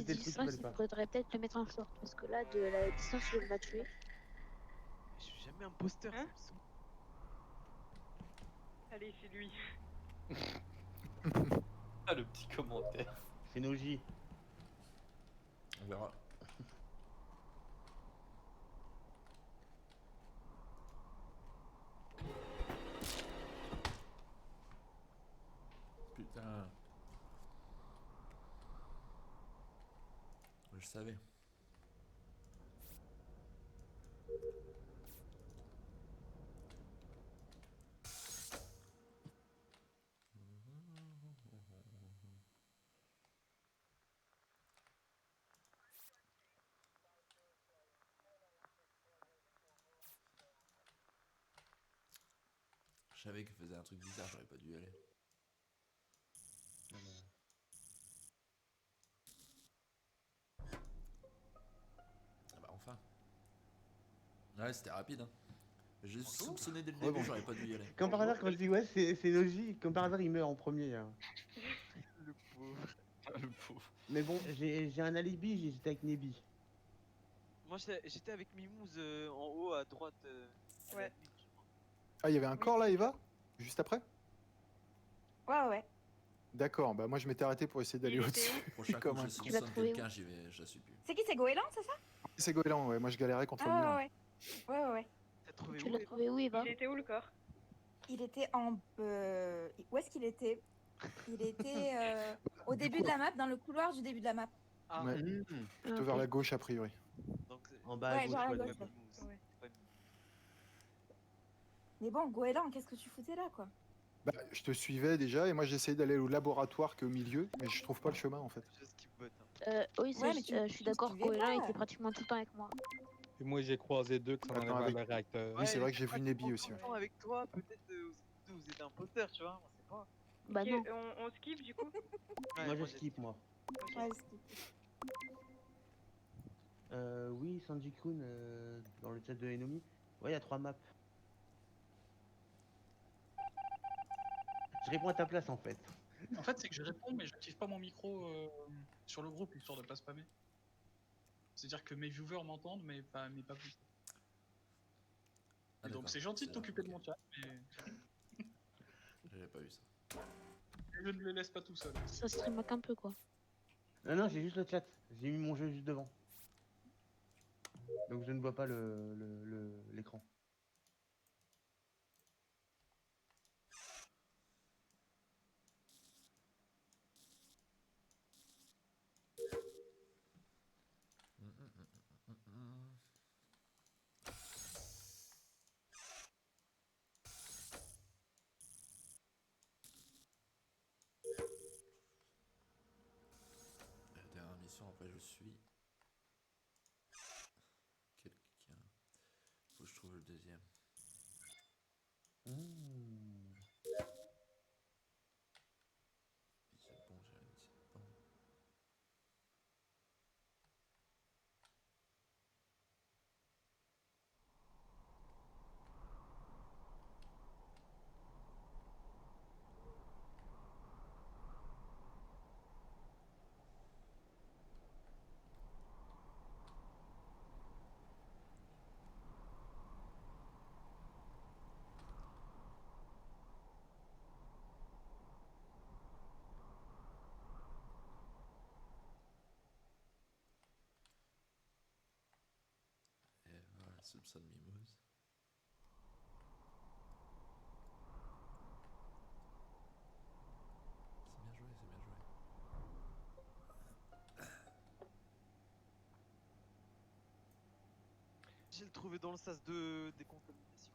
c'était le truc qu'il distance, fallait il pas. faudrait peut-être le mettre en short. Parce que là, de la distance, il m'a tué. Je suis jamais imposteur, Hein ça me saoule. Allez, c'est lui. Ah, le petit commentaire. C'est Noji. On verra. Putain. Je savais. Je savais qu'elle faisait un truc bizarre, j'aurais pas dû y aller. Ah bah enfin. Ouais, c'était rapide. Hein. J'ai soupçonné dès le début, j'aurais pas dû y aller. Comme par hasard, quand je dis ouais, c'est Noji, comme par hasard, il meurt en premier. Hein. Le pauvre. Le pauvre. Mais bon, j'ai un alibi, j'étais avec Nebi. Moi, j'étais avec Mimouz en haut à droite. Ouais. Ah, il y avait un corps là, Eva? Juste après? Ouais. D'accord, bah moi je m'étais arrêté pour essayer d'aller Il était au-dessus. Prochain coup, Comme je un l'as soupçonne trouvé quelqu'un, j'y vais, je la suis plus. C'est qui, c'est Goéland, c'est ça? C'est Goéland, ouais, moi je galérais contre le mur. Ah ouais. T'as trouvé Tu où l'as Eva trouvé où, Eva? Il était où le corps? Il était en... Où est-ce qu'il était? Il était au Du début coup, de la map, dans le couloir du début de la map. Ah, Ouais. Mmh. Plutôt vers la gauche a priori. donc En bas à Ouais, gauche, vers la ouais, gauche, donc. pas ouais. Mimouz. Ouais. Pas Mimouz. Mais bon, Goéland, qu'est-ce que tu foutais là, quoi? Bah, je te suivais déjà et moi j'essayais d'aller au laboratoire qui est au milieu, mais je trouve pas le chemin en fait. Je skip bot. Hein. Oui, Ouais, mais je suis d'accord. tu Goéland vas pas. était pratiquement tout le temps avec moi. Et moi, j'ai croisé deux qui s'en Attends, allaient vers avec- le réacteur. Oui, c'est vrai que j'ai pas vu Nebi tout aussi, le ouais. temps avec toi, peut-être vous êtes imposteur, tu vois, on sait pas. Bah Ok, non. on skip du coup? Ouais, Moi, je j'ai- skip, moi. Ok. Ouais, skip. Oui, Sanji-kun, dans le chat de Enomi. Ouais, il y a 3 maps. Je réponds à ta place, en fait. En fait, c'est que je réponds, mais j'active pas mon micro sur le groupe, histoire de pas spammer. C'est-à-dire que mes viewers m'entendent, mais pas vous. Ah, Et donc d'accord. c'est gentil de C'est- t'occuper de ok. mon chat, mais J'avais pas vu ça. je ne le laisse pas tout seul. Ça stream un peu, quoi. Non, j'ai juste le chat. J'ai mis mon jeu juste devant. Donc, je ne vois pas l'écran. La dernière mission, après je suis... quelqu'un. Faut que je trouve le deuxième. Mmh. C'est bon, j'ai rien dit, c'est bon. Et voilà, soupçonne Mimouz. C'est bien joué, c'est bien joué. J'ai le trouvé dans le sas de décontamination.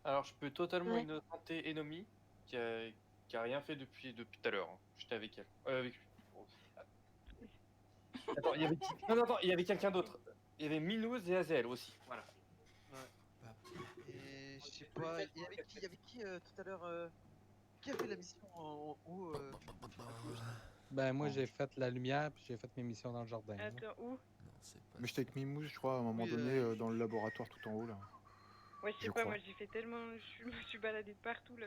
Alors, je peux totalement Ouais. innocenter Enomi, qui a rien fait depuis tout à l'heure. Hein. J'étais avec elle. Avec lui. Oh. Attends, il y avait qui... Non, attends, il y avait quelqu'un d'autre. Il y avait Minouz et Azel aussi. Voilà. Et je sais pas, il y avait qui tout à l'heure qui a fait la mission en haut Ben, moi, j'ai fait la lumière, puis j'ai fait mes missions dans le jardin. là. Attends, où? Non, c'est pas Mais j'étais avec Mimouze, je crois, à un moment Oui, donné, dans le laboratoire tout en haut là. Ouais, je sais Je pas, crois. moi j'ai fait tellement. Je me suis baladé de partout là.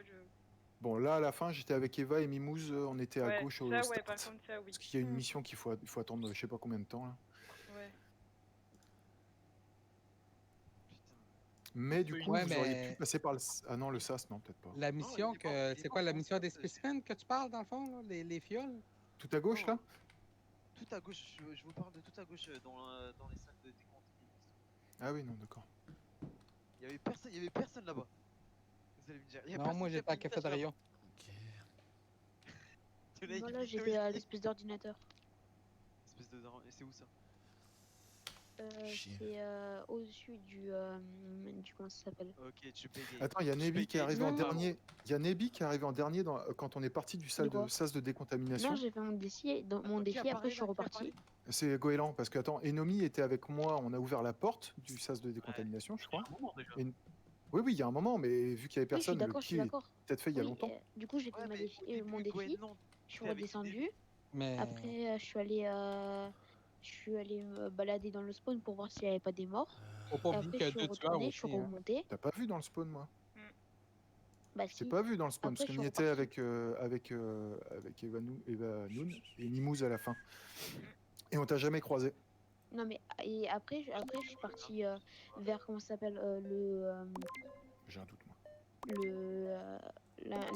Bon, là, à la fin, j'étais avec Eva et Mimouze, on était à Ouais, gauche au ça, ouais, start. par contre, ça, oui. Parce qu'il y a une Mm. mission qu'il faut attendre, je sais pas combien de temps, là. Ouais. Mais du coup, Ouais, vous auriez mais- pu passer par le... Ah non, le SAS, non, peut-être pas. La mission il est pas- il est c'est pas quoi la en mission des France, c'est- spécimens que tu parles dans le fond, là, les fioles? Tout à gauche, là? Tout à gauche, je vous parle de tout à gauche dans les salles de décontamination. Ah oui, non, d'accord. Il y avait personne là-bas. Vous allez me dire. il y a Non, personne moi qui a j'étais à pris une tâche cafétéria. Ok. là-bas. Là, Voilà, il- j'étais à il- l'espèce d'ordinateur. Espèce de daron- et c'est où ça? Chier. C'est au-dessus du comment ça s'appelle? Ok, tu payes. Attends, il y a Tu Nebi payes qui est arrivé en Non. dernier. Il y a Nebi qui est arrivé en dernier quand on est parti du De quoi SAS de décontamination. Non, j'ai fait mon défi, mon Qui défi, a après parlé, je suis là, qui a reparti. C'est Goéland, parce que attends, Enomi était avec moi, on a ouvert la porte du SAS de décontamination, je crois. Un moment, déjà. Et- Oui, oui, il y a un moment, mais vu qu'il y avait Oui, je suis personne, le d'accord, je suis kill est d'accord. peut-être fait il y a Oui, longtemps. du coup, j'ai fait Ouais, ma mais défi, au début, mon défi, Goéland, je suis t'es avec redescendu. Mais Après, je suis allé me balader dans le spawn pour voir s'il n'y avait pas des morts. faut pas Et oublier après, qu'il y je a suis deux tueurs retourné, je suis aussi. Hein. remonté. T'as pas vu dans le spawn, moi? Bah Je t'ai si. pas vu dans le spawn, Après, parce je qu'on y suis était reparti. avec Eva Noon et Mimouze à la fin. Et on t'a jamais croisé. Non mais et après, je suis parti vers comment ça s'appelle J'ai un doute, moi.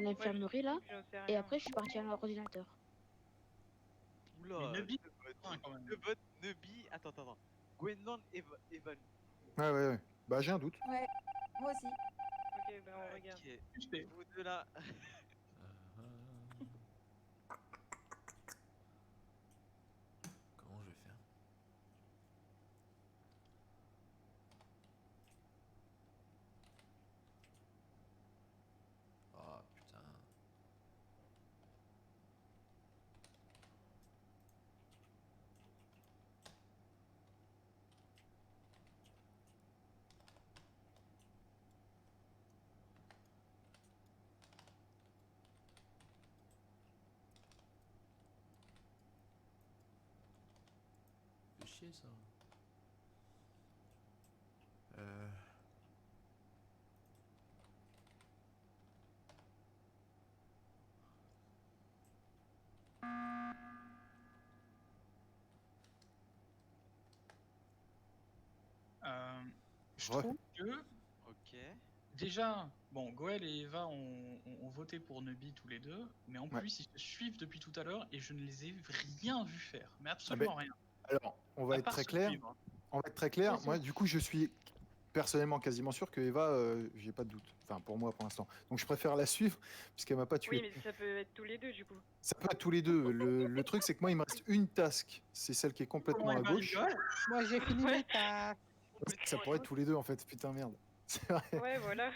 l'infirmerie là. J'en sais Et rien. après, je suis parti à l'ordinateur. Oula, Mais Nebi, deux votes. hein, quand même. Deux votes, Nebi. Attends. Gwenland, Evan. Ouais, ouais, ouais. Bah, j'ai un doute. Ouais, moi aussi. Ok, bah on regarde. Ok, Suspect. vous deux là. Comment je vais faire? Oh putain. Fait chier ça. Je Ouais. trouve que Ok. déjà, bon, Goël et Eva ont voté pour Nebi tous les deux, mais en Ouais. plus ils se suivent depuis tout à l'heure et je ne les ai rien vu faire, mais absolument rien. Alors, on va À être part très se clair. suivre. On va être très clair. Ouais, c'est Moi, bon. du coup, je suis personnellement quasiment sûr que Eva, j'ai pas de doute. Enfin, pour moi, pour l'instant. Donc, je préfère la suivre, puisqu'elle m'a pas tué. Oui, mais ça peut être tous les deux du coup. Ça peut être tous les deux. Le truc, c'est que moi, il me reste une task. C'est celle qui est complètement Comment à Eva gauche. rigole Moi j'ai fini mes tâches. Ça pourrait être tous les deux, en fait. Putain, merde. C'est vrai. Ouais, voilà.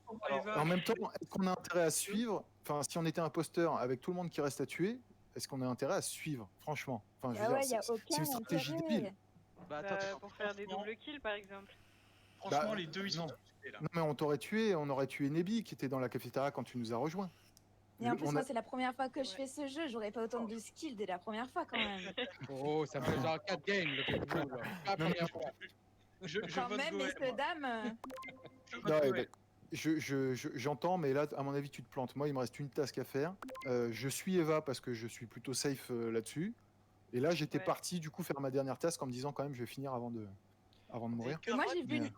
Pourquoi Alors, Eva en même temps, est-ce qu'on a intérêt à suivre? Enfin, si on était imposteur avec tout le monde qui reste à tuer, est-ce qu'on a intérêt à suivre? Franchement. Enfin, je veux Ah dire, ouais, il y a c'est aucun une stratégie intérêt. débile. Bah Bah, attends, pour faire des franchement- doubles kills par exemple. Franchement, Bah, les deux ils sont non. suspects, là. Non, mais on t'aurait tué, on aurait tué Nebi qui était dans la cafétéria quand tu nous as rejoints. Et en plus, On a- moi, c'est la première fois que je Ouais. fais ce jeu. J'aurais pas autant de skill dès la première fois quand même. Oh, ça fait genre 4 games là, que tu joues, là. Pas la Non, mais- première fois. Je Quand vote même, Goël, messieurs, moi. dames. Je vote Non, ouais, Goël. bah, j'entends, mais là, à mon avis, tu te plantes. Moi, il me reste une task à faire. Je suis Eva parce que je suis plutôt safe là-dessus. Et là, j'étais Ouais. parti du coup faire ma dernière task en me disant quand même, je vais finir avant de mourir. Et moi, j'ai vu, Mais-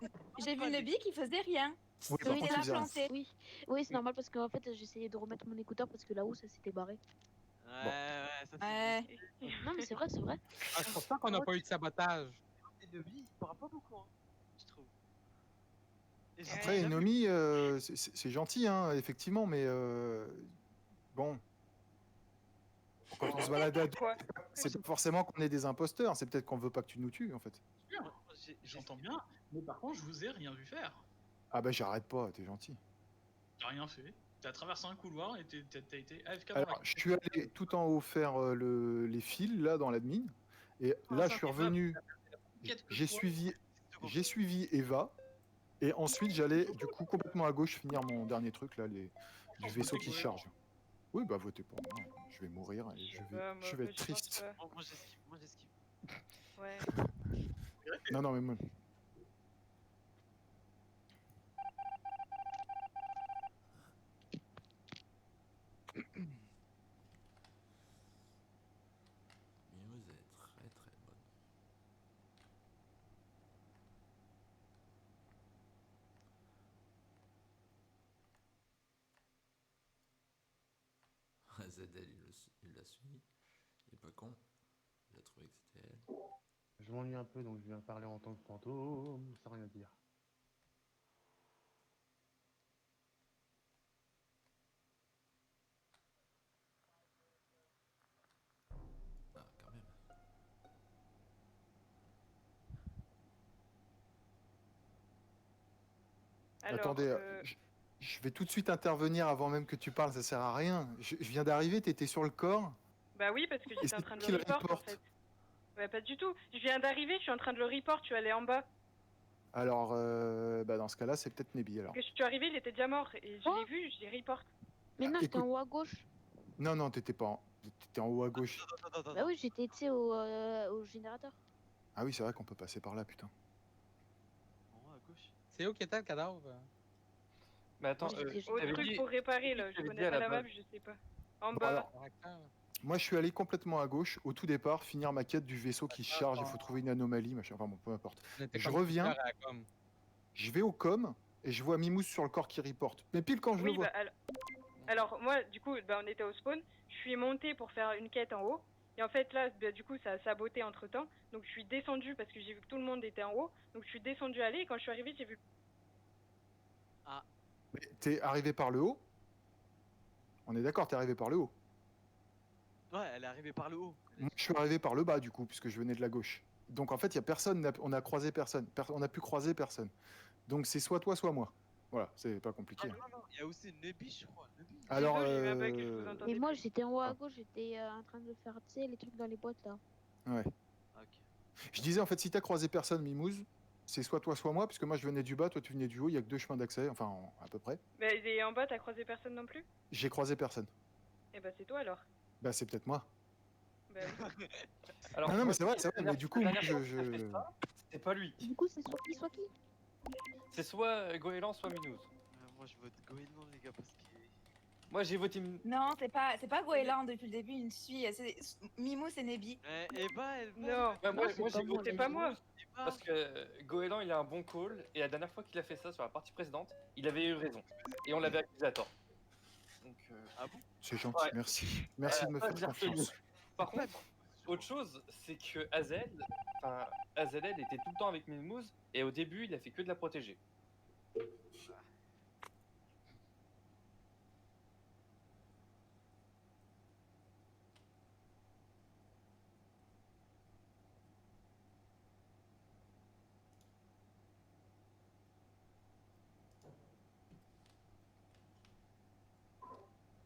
j'ai vu Nebi qui faisait rien. Oui, par Oui, contre, la tu faisais rien. planté. Oui, c'est normal parce qu'en fait, j'essayais de remettre mon écouteur parce que là-haut, ça s'était barré. Ouais, ça c'est. Ouais. Non, mais c'est vrai, c'est vrai. Ah, c'est pour ça qu'on n'a pas eu de sabotage. Et Nebi, il parle pas beaucoup, hein, je trouve. Et j'ai Après, jamais- Enomi, c'est gentil, hein, effectivement, mais bon. Quand on se balade à deux, Quoi? c'est pas forcément qu'on est des imposteurs, c'est peut-être qu'on veut pas que tu nous tues, en fait. Moi, J'entends bien, mais par contre, je vous ai rien vu faire. Ah bah j'arrête pas, t'es gentil. T'as rien fait. T'as traversé un couloir et t'as été AFK dans la Alors, je suis allé tout en haut faire les fils, là, dans l'admin, et là, je suis revenu, j'ai suivi Eva, et ensuite, j'allais, du coup, complètement à gauche, finir mon dernier truc, là, du vaisseau qui se charge. Oui, bah votez pour moi, je vais mourir, et Bah, moi, je vais être je pense triste. pas. Moi j'esquive, moi j'esquive. Ouais. Non, non, mais moi... AZL, il l'a suivi. Il est pas con. Il a trouvé que c'était elle. Je m'ennuie un peu, donc je viens parler en tant que fantôme, sans rien dire. Ah, quand même. Alors, Attendez, je vais tout de suite intervenir avant même que tu parles, ça sert à rien. Je viens d'arriver, t'étais sur le corps. bah oui, parce que Et j'étais en c'est train de qui le le report en reporte fait. Bah pas du tout. Je viens d'arriver, je suis en train de le report, tu es allé en bas. Alors, bah dans ce cas-là, c'est peut-être Nebi alors. Parce que je suis arrivé, il était déjà mort et je Oh. l'ai vu, je l'ai report. Mais non, j'étais en écoute- haut à gauche. Non, non, t'étais pas t'étais en haut à gauche. Bah oui, j'étais, tu sais, au générateur. Ah oui, c'est vrai qu'on peut passer par là, putain. En haut à gauche. C'est où qu'était le cadavre? Mais attends, Moi, j'étais Au t'avais truc dit- pour réparer là, je t'avais dit connais à pas la la map, base. je sais pas. En Bon, bas. alors, moi, je suis allé complètement à gauche au tout départ, finir ma quête du vaisseau qui se charge, il faut trouver une anomalie, machin, enfin bon, peu importe. Je reviens, je vais au com et je vois Mimousse sur le corps qui reporte. Mais pile quand je le Oui, vois. bah alors moi, du coup, bah, on était au spawn, je suis monté pour faire une quête en haut. Et en fait là, bah, du coup, ça a saboté entre temps. Donc je suis descendu parce que j'ai vu que tout le monde était en haut. Donc je suis descendu à aller et quand je suis arrivé, j'ai vu. Mais t'es arrivé par le haut? On est d'accord, t'es arrivé par le haut. Ouais, elle est arrivée par le haut. Moi, je suis arrivé par le bas, du coup, puisque je venais de la gauche. Donc en fait, il y a personne, on a croisé personne. On a pu croiser personne. Donc c'est soit toi, soit moi. Voilà, c'est pas compliqué. Ah, non, il y a aussi Nebi, je crois. Nebi. Alors, Désolé, j'ai un bug, je vous entendais Et moi, plus. j'étais en haut à gauche, j'étais en train de faire, tu sais, les trucs dans les boîtes là. ouais. Ah, ok. Je disais, en fait, si t'as croisé personne, Mimouze, c'est soit toi, soit moi, puisque moi, je venais du bas, toi, tu venais du haut, il y a que 2 chemins d'accès, enfin, à peu près. Bah, et en bas, t'as croisé personne non plus? J'ai croisé personne. Et bah c'est toi alors. Bah, c'est peut-être moi. Bah oui. Alors, Non, non, mais moi, c'est vrai, la c'est vrai, dernière- mais du coup, la moi, dernière fois qu'il a fait ça, c'était pas lui. Du coup, c'est soit qui, soit qui. C'est soit Goéland, soit Minouz. Moi, je vote Goéland, les gars, parce que. Moi, j'ai voté Non, c'est pas Goéland depuis le début, il me suit. C'est Mimousse et Nebi. Eva, elle. Non. Ouais, moi, c'est moi, pas j'ai moi, voté c'est pas moi. Minouz parce que Goéland, il a un bon call et la dernière fois qu'il a fait ça sur la partie précédente, il avait eu raison et on l'avait accusé à tort. Donc, Ah bon? C'est gentil, Ouais. merci. Merci de me pas faire dire confiance. Par contre, autre chose, c'est que AZL était tout le temps avec Mimouze et au début, il a fait que de la protéger.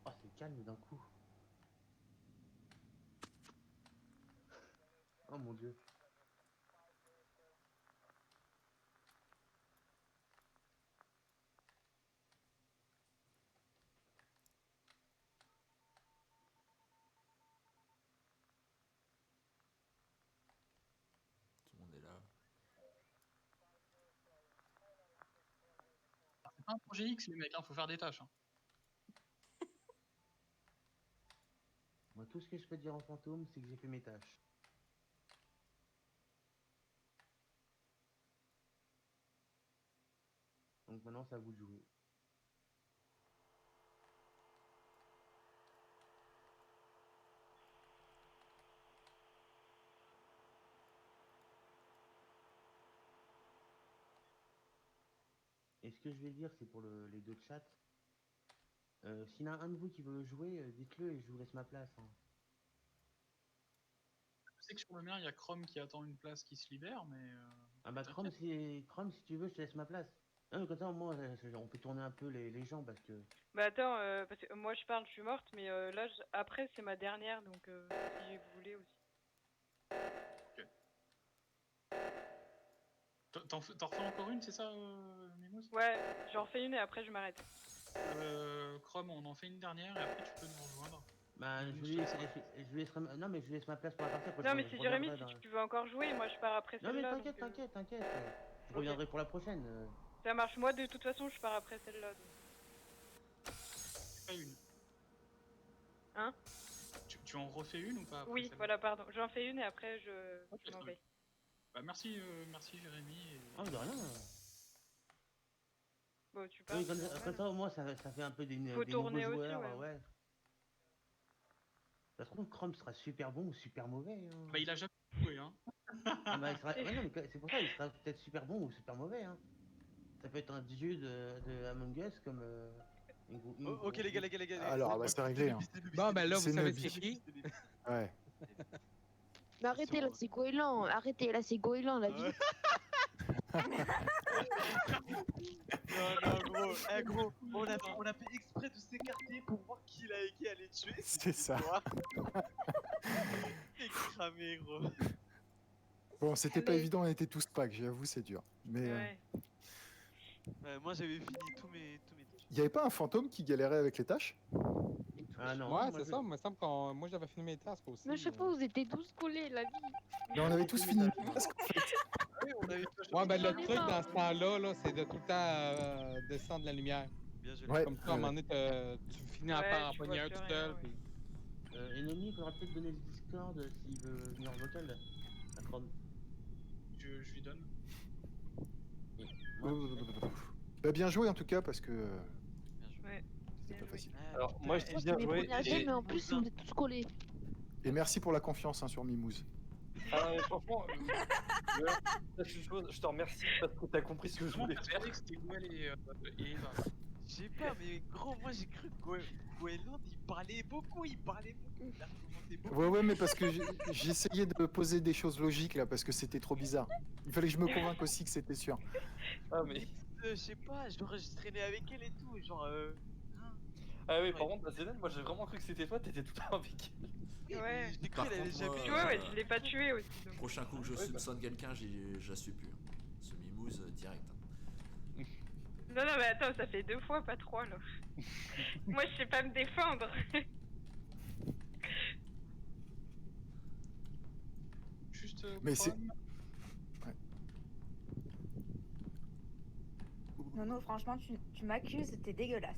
Oh, c'est calme d'un coup. Oh mon dieu. Tout le monde est là. C'est pas un projet X, les mecs, faut faire des tâches. Hein. Moi, tout ce que je peux dire en fantôme, c'est que j'ai fait mes tâches. Donc maintenant, c'est à vous de jouer. Et ce que je vais dire, c'est pour les deux chats. S'il y en a un de vous qui veut jouer, dites-le et je vous laisse ma place. Hein. Je sais que sur le mien, il y a Chrome qui attend une place qui se libère, mais. Ah bah Chrome, si tu veux, je te laisse ma place. Non, mais comme ça, au moins, on peut tourner un peu les gens parce que... Bah attends, parce que moi je parle, je suis morte, mais là après c'est ma dernière, donc si vous voulez aussi. T'en refais encore une, c'est ça, Mimousse? Ouais, j'en refais une et après je m'arrête. Chrome, on en fait une dernière et après tu peux nous rejoindre. Bah, non, mais je lui laisse ma place pour la partie. Après, Non je mais c'est reviendrai Jérémy, dans- si tu veux encore jouer, moi je pars après Non, mais celle-là. t'inquiète, donc, t'inquiète. Je Ok. reviendrai pour la prochaine. Ça marche, moi de toute façon je pars après celle-là. donc. Fais une. Hein? Tu en refais une ou pas après Oui, celle-là voilà, pardon. J'en fais une et après Ok, je m'en très vais. Bah, merci Jérémy. Et... Oh, de rien. Bon, tu pars. Oui, c'est normal. comme ça, au moins, ça fait un peu des Faut nouveaux tourner aussi, joueurs. ouais. Ouais. Ça se trouve, Chrome sera super bon ou super mauvais. Hein. Bah, il a jamais joué, hein. Ah bah, il sera... ouais, non, mais c'est pour ça, il sera peut-être super bon ou super mauvais. Hein. Ça peut être un dieu de Among Us comme. Ok, les gars. Alors, bah, c'est réglé. Hein. Bon, ben là, vous C'est savez Nubi. c'est qui? Ouais. Mais arrêtez là, c'est Goéland. Arrêtez là, c'est Goéland la vie. Non, gros, gros, on a fait exprès de s'écarter pour voir qui allait tuer. C'est ça. T'es cramé, gros. Bon, c'était pas Mais- évident, on était tous packs, j'avoue, c'est dur. Mais Ouais. Moi, j'avais fini tous mes il y avait pas un fantôme qui galérait avec les tâches? Ah non. Ouais, moi, c'est je- ça. Il me semble que moi, j'avais fini mes tasks aussi. Mais je sais pas, vous étiez tous collés la vie. Mais on avait tous fini les tasks, en fait. Oui, on avait Ouais, ben le J'en ai truc marre. dans ce temps-là, là, c'est de tout le temps descendre la lumière. Bien joué. Ouais. Comme ça, à un moment donné, tu finis Ouais, par en tu pogner vois un plus tout rien, seul. ouais. puis- Ennemi, il faudra peut-être donner le Discord s'il veut venir en vocal. À Chrome. Je lui donne. Bah, bien joué en tout cas, parce que Ouais. c'est Bien pas joué. facile. Alors, moi, je dis Moi, bien c'est mes joué. premières et- games, mais en plus, on est tous collés. Et merci pour la confiance hein, sur Mimouze. Ah, mais franchement, sache une chose, je te remercie parce que t'as compris ce que je Vraiment voulais faire. persuadé que c'était Goël et Eva. Je sais pas, mais gros, moi j'ai cru que Goéland il parlait beaucoup, il argumentait beaucoup. Ouais, mais parce que j'essayais de poser des choses logiques là, parce que c'était trop bizarre. Il fallait que je me convainque aussi que c'était sûr. Ah, mais. Je sais pas, genre je traînais avec elle et tout, genre Ah, oui, par contre, Zénan, moi j'ai vraiment cru que c'était toi, t'étais tout le temps avec elle. Ouais. j'ai cru Par qu'elle allait contre, jamais. Tu vois, ouais, je l'ai pas tué aussi. Donc. Prochain coup que je Ouais, bah. soupçonne quelqu'un, j'assume plus. Hein. Ce Mimouze direct. Hein. Non, mais attends, ça fait 2 fois, pas 3 là. Moi, je sais pas me défendre. Juste. Mais c'est- Chrome. Nono, franchement, tu m'accuses, t'es dégueulasse.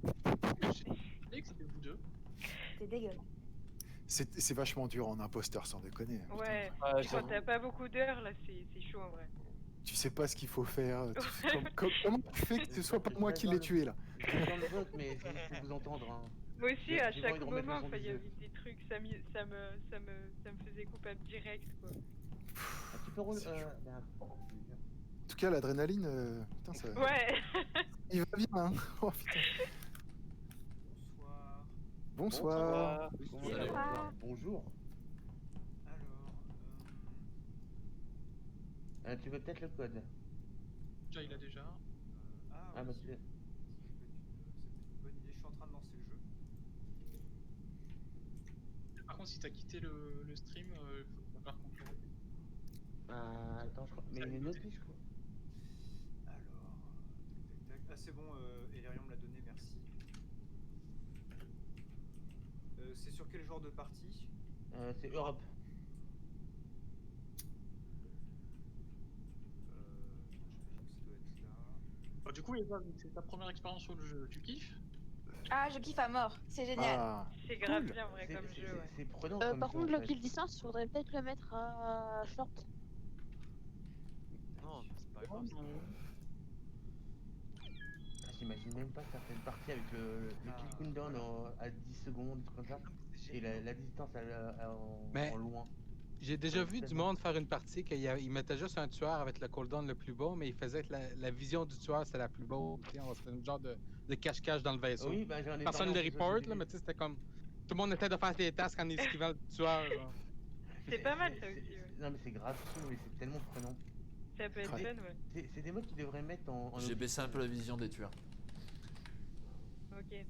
J'ai dit que c'était vous deux. T'es dégueulasse. C'est vachement dur en imposteur, sans déconner. Putain. Ouais. Ah, Puis quand j'avoue. t'as pas beaucoup d'heures, là, c'est chaud en vrai. Tu sais pas ce qu'il faut faire. Comment tu fais que ce soit pas moi qui l'ai tué là? J'entends le vote, mais c'est juste pour vous entendre. Hein. Moi aussi, J'ai à envie chaque de remettre moment, le son enfin, il y du avait jeu. des trucs, ça me faisait coupable direct, quoi. Un petit peu rôle. Ben, En tout cas, l'adrénaline, putain, ça. Ouais. Il va bien, hein. Oh putain. Bonsoir. Salut. Bonjour. Tu veux peut-être le code? Déjà, il a déjà. Ah, bah tu... Par contre, si t'as quitté le stream, faut pas faire conclure. attends, je crois. Mais il y a une autre fiche, quoi. Ah c'est bon, Elerion me l'a donné, merci. C'est sur quel genre de partie? C'est Europe. Ça doit être là. Bah, du coup, Eva, c'est ta première expérience sur le jeu. Tu kiffes? Ah, je kiffe à mort, c'est génial. Ah, C'est grave Cool. bien, vrai, comme jeu, ouais. C'est prenant. Par comme jeu, contre, en le fait. kill distance, faudrait peut-être le mettre à short. Non, c'est pas grave. Ah, j'imagine même pas certaines parties avec le kill cooldown à 10 secondes, comme ça. Et la distance Mais- en loin. J'ai déjà vu du monde faire une partie qu'il mettait juste un tueur avec le cooldown le plus bas, mais il faisait que la vision du tueur c'est la plus beau. C'était un genre de cache-cache dans le vaisseau. Oui, bah j'en ai Personne ne parlé le en plus report, aussi. là, mais tu sais, c'était comme. Tout le monde essaie de faire des tasks en esquivant le tueur. Genre. C'est pas mal, ça aussi, ouais. Non, mais c'est grave chaud et c'est tellement prenant. Ça peut être Ouais. fun, ouais. C'est des modes qui devraient mettre en J'ai baissé un peu la vision des tueurs. Ok.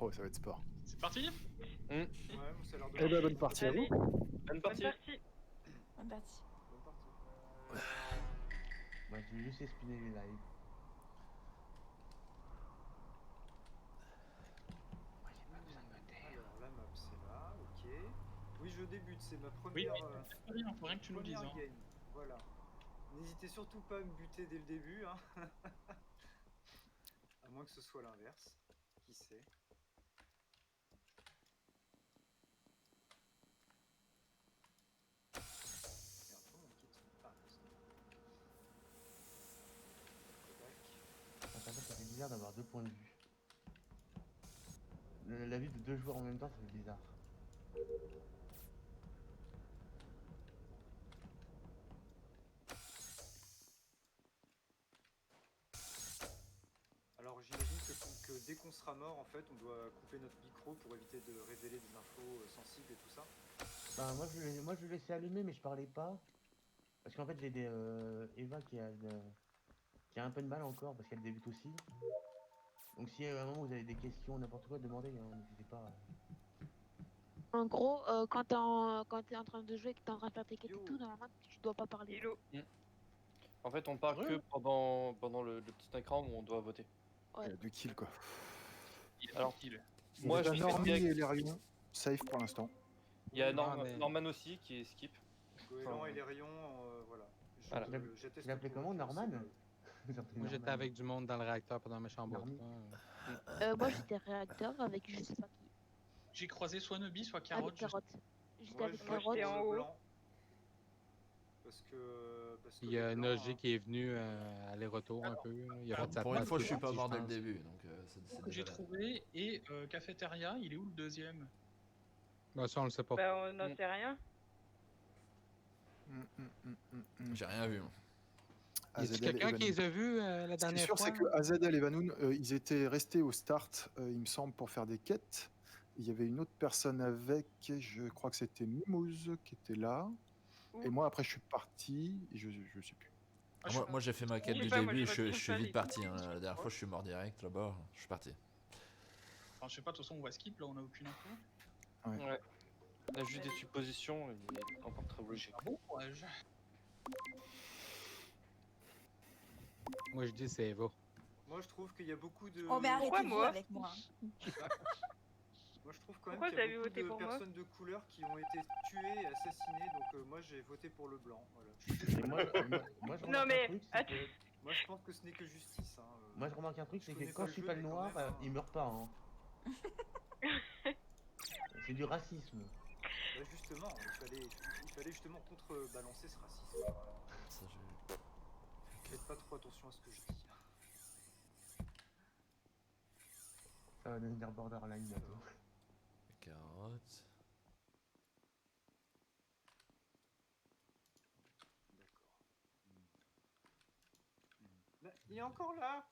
oh, ça va être sport. C'est parti? Ouais, bon, ça a l'air de. Eh ben, bonne partie à vous. Allez, Bonne bonne partie. partie. Bonne partie. Bonne partie. Moi, je vais juste espionner les lives. Alors la map c'est là, ok. Oui, je débute, c'est ma Oui, première. mais c'est rien, faut rien que tu nous dises. première Hein. game. Voilà. N'hésitez surtout pas à me buter dès le début, hein. À moins que ce soit l'inverse. Qui sait? Merde, pourquoi mon kit sont pas Par contre, ça fait bizarre d'avoir deux points de vue. La vue de 2 joueurs en même temps, c'est bizarre. Alors j'imagine que dès qu'on sera mort, en fait, on doit couper notre micro pour éviter de révéler des infos sensibles et tout ça. Bah, moi je le laissais allumé, mais je parlais pas. Parce qu'en fait, j'ai des Eva qui a un peu de mal encore, parce qu'elle débute aussi. Donc si à un moment vous avez des questions, n'importe quoi, demandez, hein, n'hésitez pas. En gros, quand t'es en train de jouer et que t'es en train de faire tes quêtes et tout, normalement, tu dois pas parler. Hello. En fait, on parle que pendant le petit écran où on doit voter. Ouais. Du kill quoi. Alors, Moi, moi, je fais Normie direct. et Lérion, safe pour l'instant. Il y a Non, mais- Norman aussi qui est skip. Goéland et les rayons, voilà. Voilà. J'atteste Tu l'appelais pour comment, que Norman? c'est Moi, j'étais avec du monde dans le réacteur pendant un méchant bout. Normie. Moi, j'étais réacteur avec je sais pas qui. J'ai croisé soit Nubie, soit Avec Carotte. Carotte. J'étais Ouais, avec je Carotte. j'étais en haut. blanc. Parce que Il y a les blancs, Nogi qui est venu aller-retour un peu. Il a fait sa Pour une place fois, je suis aussi, pas mort dès le pense. début, donc c'est Que j'ai déjà là. trouvé et Cafétéria, il est où le deuxième? Bah, ça, on le sait pas. Bah, on n'en sait rien. J'ai rien vu. Moi. Y a AZL quelqu'un et qui les Vanoun. a vus la Ce qui est dernière sûr, fois? c'est que AZL et Vanoun, ils étaient restés au start, il me semble, pour faire des quêtes. Il y avait une autre personne avec, je crois que c'était Mimouz qui était là. Et moi, après, je suis parti, et je sais plus. Moi, j'ai fait ma quête Je sais du pas, moi, début, je je retiens suis pas vite les parti. trucs. Hein. La dernière fois, je suis mort direct là-bas, je suis parti. Enfin, je sais pas, de toute façon, on va skip, là, on a aucune info. Ouais. On a juste des suppositions et encore très logique. Bon courage. Moi, je dis c'est Eva. Moi, je trouve qu'il y a beaucoup de. Oh, mais arrêtez Pourquoi de moi jouer avec moi. Moi, je trouve quand même Pourquoi qu'il y a vous avez beaucoup voté de pour moi personnes de couleur qui ont été tuées et assassinées, donc moi, j'ai voté pour le blanc. Voilà. Et moi, je Non, remarque mais un truc, c'est que... Moi, je pense que ce n'est que justice. Hein. Moi, je remarque un truc, Je c'est que connais quand pas je suis le pas jeu, le mais quand noir, même, hein. il meurt pas. Hein. C'est du racisme. Bah, justement, il fallait justement contrebalancer ce racisme. Voilà. Ça, Faites pas trop attention à ce que je dis. Ça va devenir borderline bientôt. Carotte. Là, il est encore là.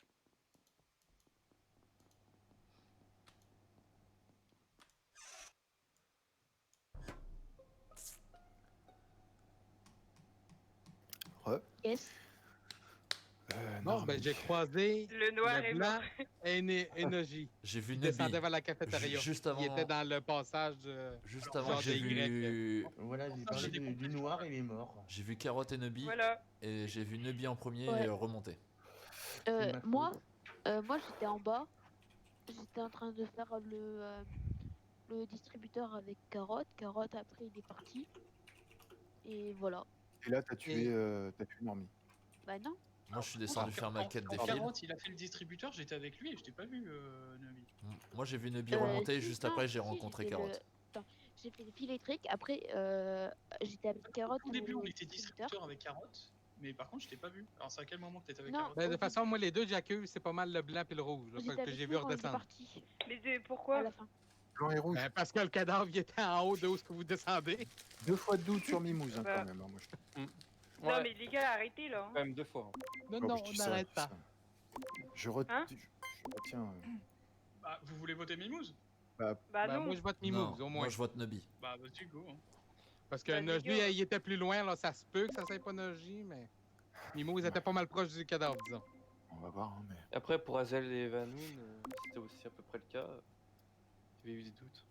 Yes. Non, ben j'ai croisé Le noir est le blanc mort. et Nogi. J'ai vu Il Nubi. descendait vers la cafétéria. Juste Il avant. était dans le passage de... Juste genre avant, j'ai des Grecs. vu. Voilà, j'ai parlé du noir, il est mort. J'ai vu Carotte et Nubi. Voilà. Et j'ai vu Nubi en premier Ouais. remonter. Moi, j'étais en bas. J'étais en train de faire le distributeur avec Carotte. Carotte, après, il est parti. Et voilà. Et là, t'as tué Normie. Bah non. Moi, je suis descendu faire ma quête des Quand fils. Carotte, il a fait le distributeur, j'étais avec lui et je t'ai pas vu, Nami. Moi, j'ai vu Nubi remonter. Si, Juste non, après, j'ai si, rencontré fait Carotte. Attends, j'ai fait le fil électrique. Après, j'étais avec Carotte. Au début, au on était distributeur avec Carotte, mais par contre, je t'ai pas vu. Alors, c'est à quel moment que t'étais avec Non. Carotte? Ben, de toute façon, moi, les deux j'accuse, c'est pas mal le blanc et le rouge là, J'étais que avec j'ai lui vu quand il était redescendre. parti. Mais À pourquoi la fin. Blanc et rouge. Ben, parce que le cadavre il était en haut de où est-ce que vous descendez. 2 fois de doute sur Mimouz, hein, Bah. quand même. Hein, moi, Non, mais les gars, arrêtez là. Quand même 2 fois. Non, Oh, non, je dis on ça, n'arrête je dis pas. ça. Je retiens. Bah, vous voulez voter Mimouz? Bah Ben, non. moi, je vote Non, Mimouz, au moins. moi, je vote Nubi. Bah, vas-y, go. Hein. Parce que Vas-y, Nogi, go. il était plus loin, là, ça se peut que ça soit pas Nogi, mais... Mimouz était pas mal proche du cadavre, disons. On va voir, hein, mais. Après, pour Azel et Vanoun, c'était aussi à peu près le cas. Il y avait eu des doutes.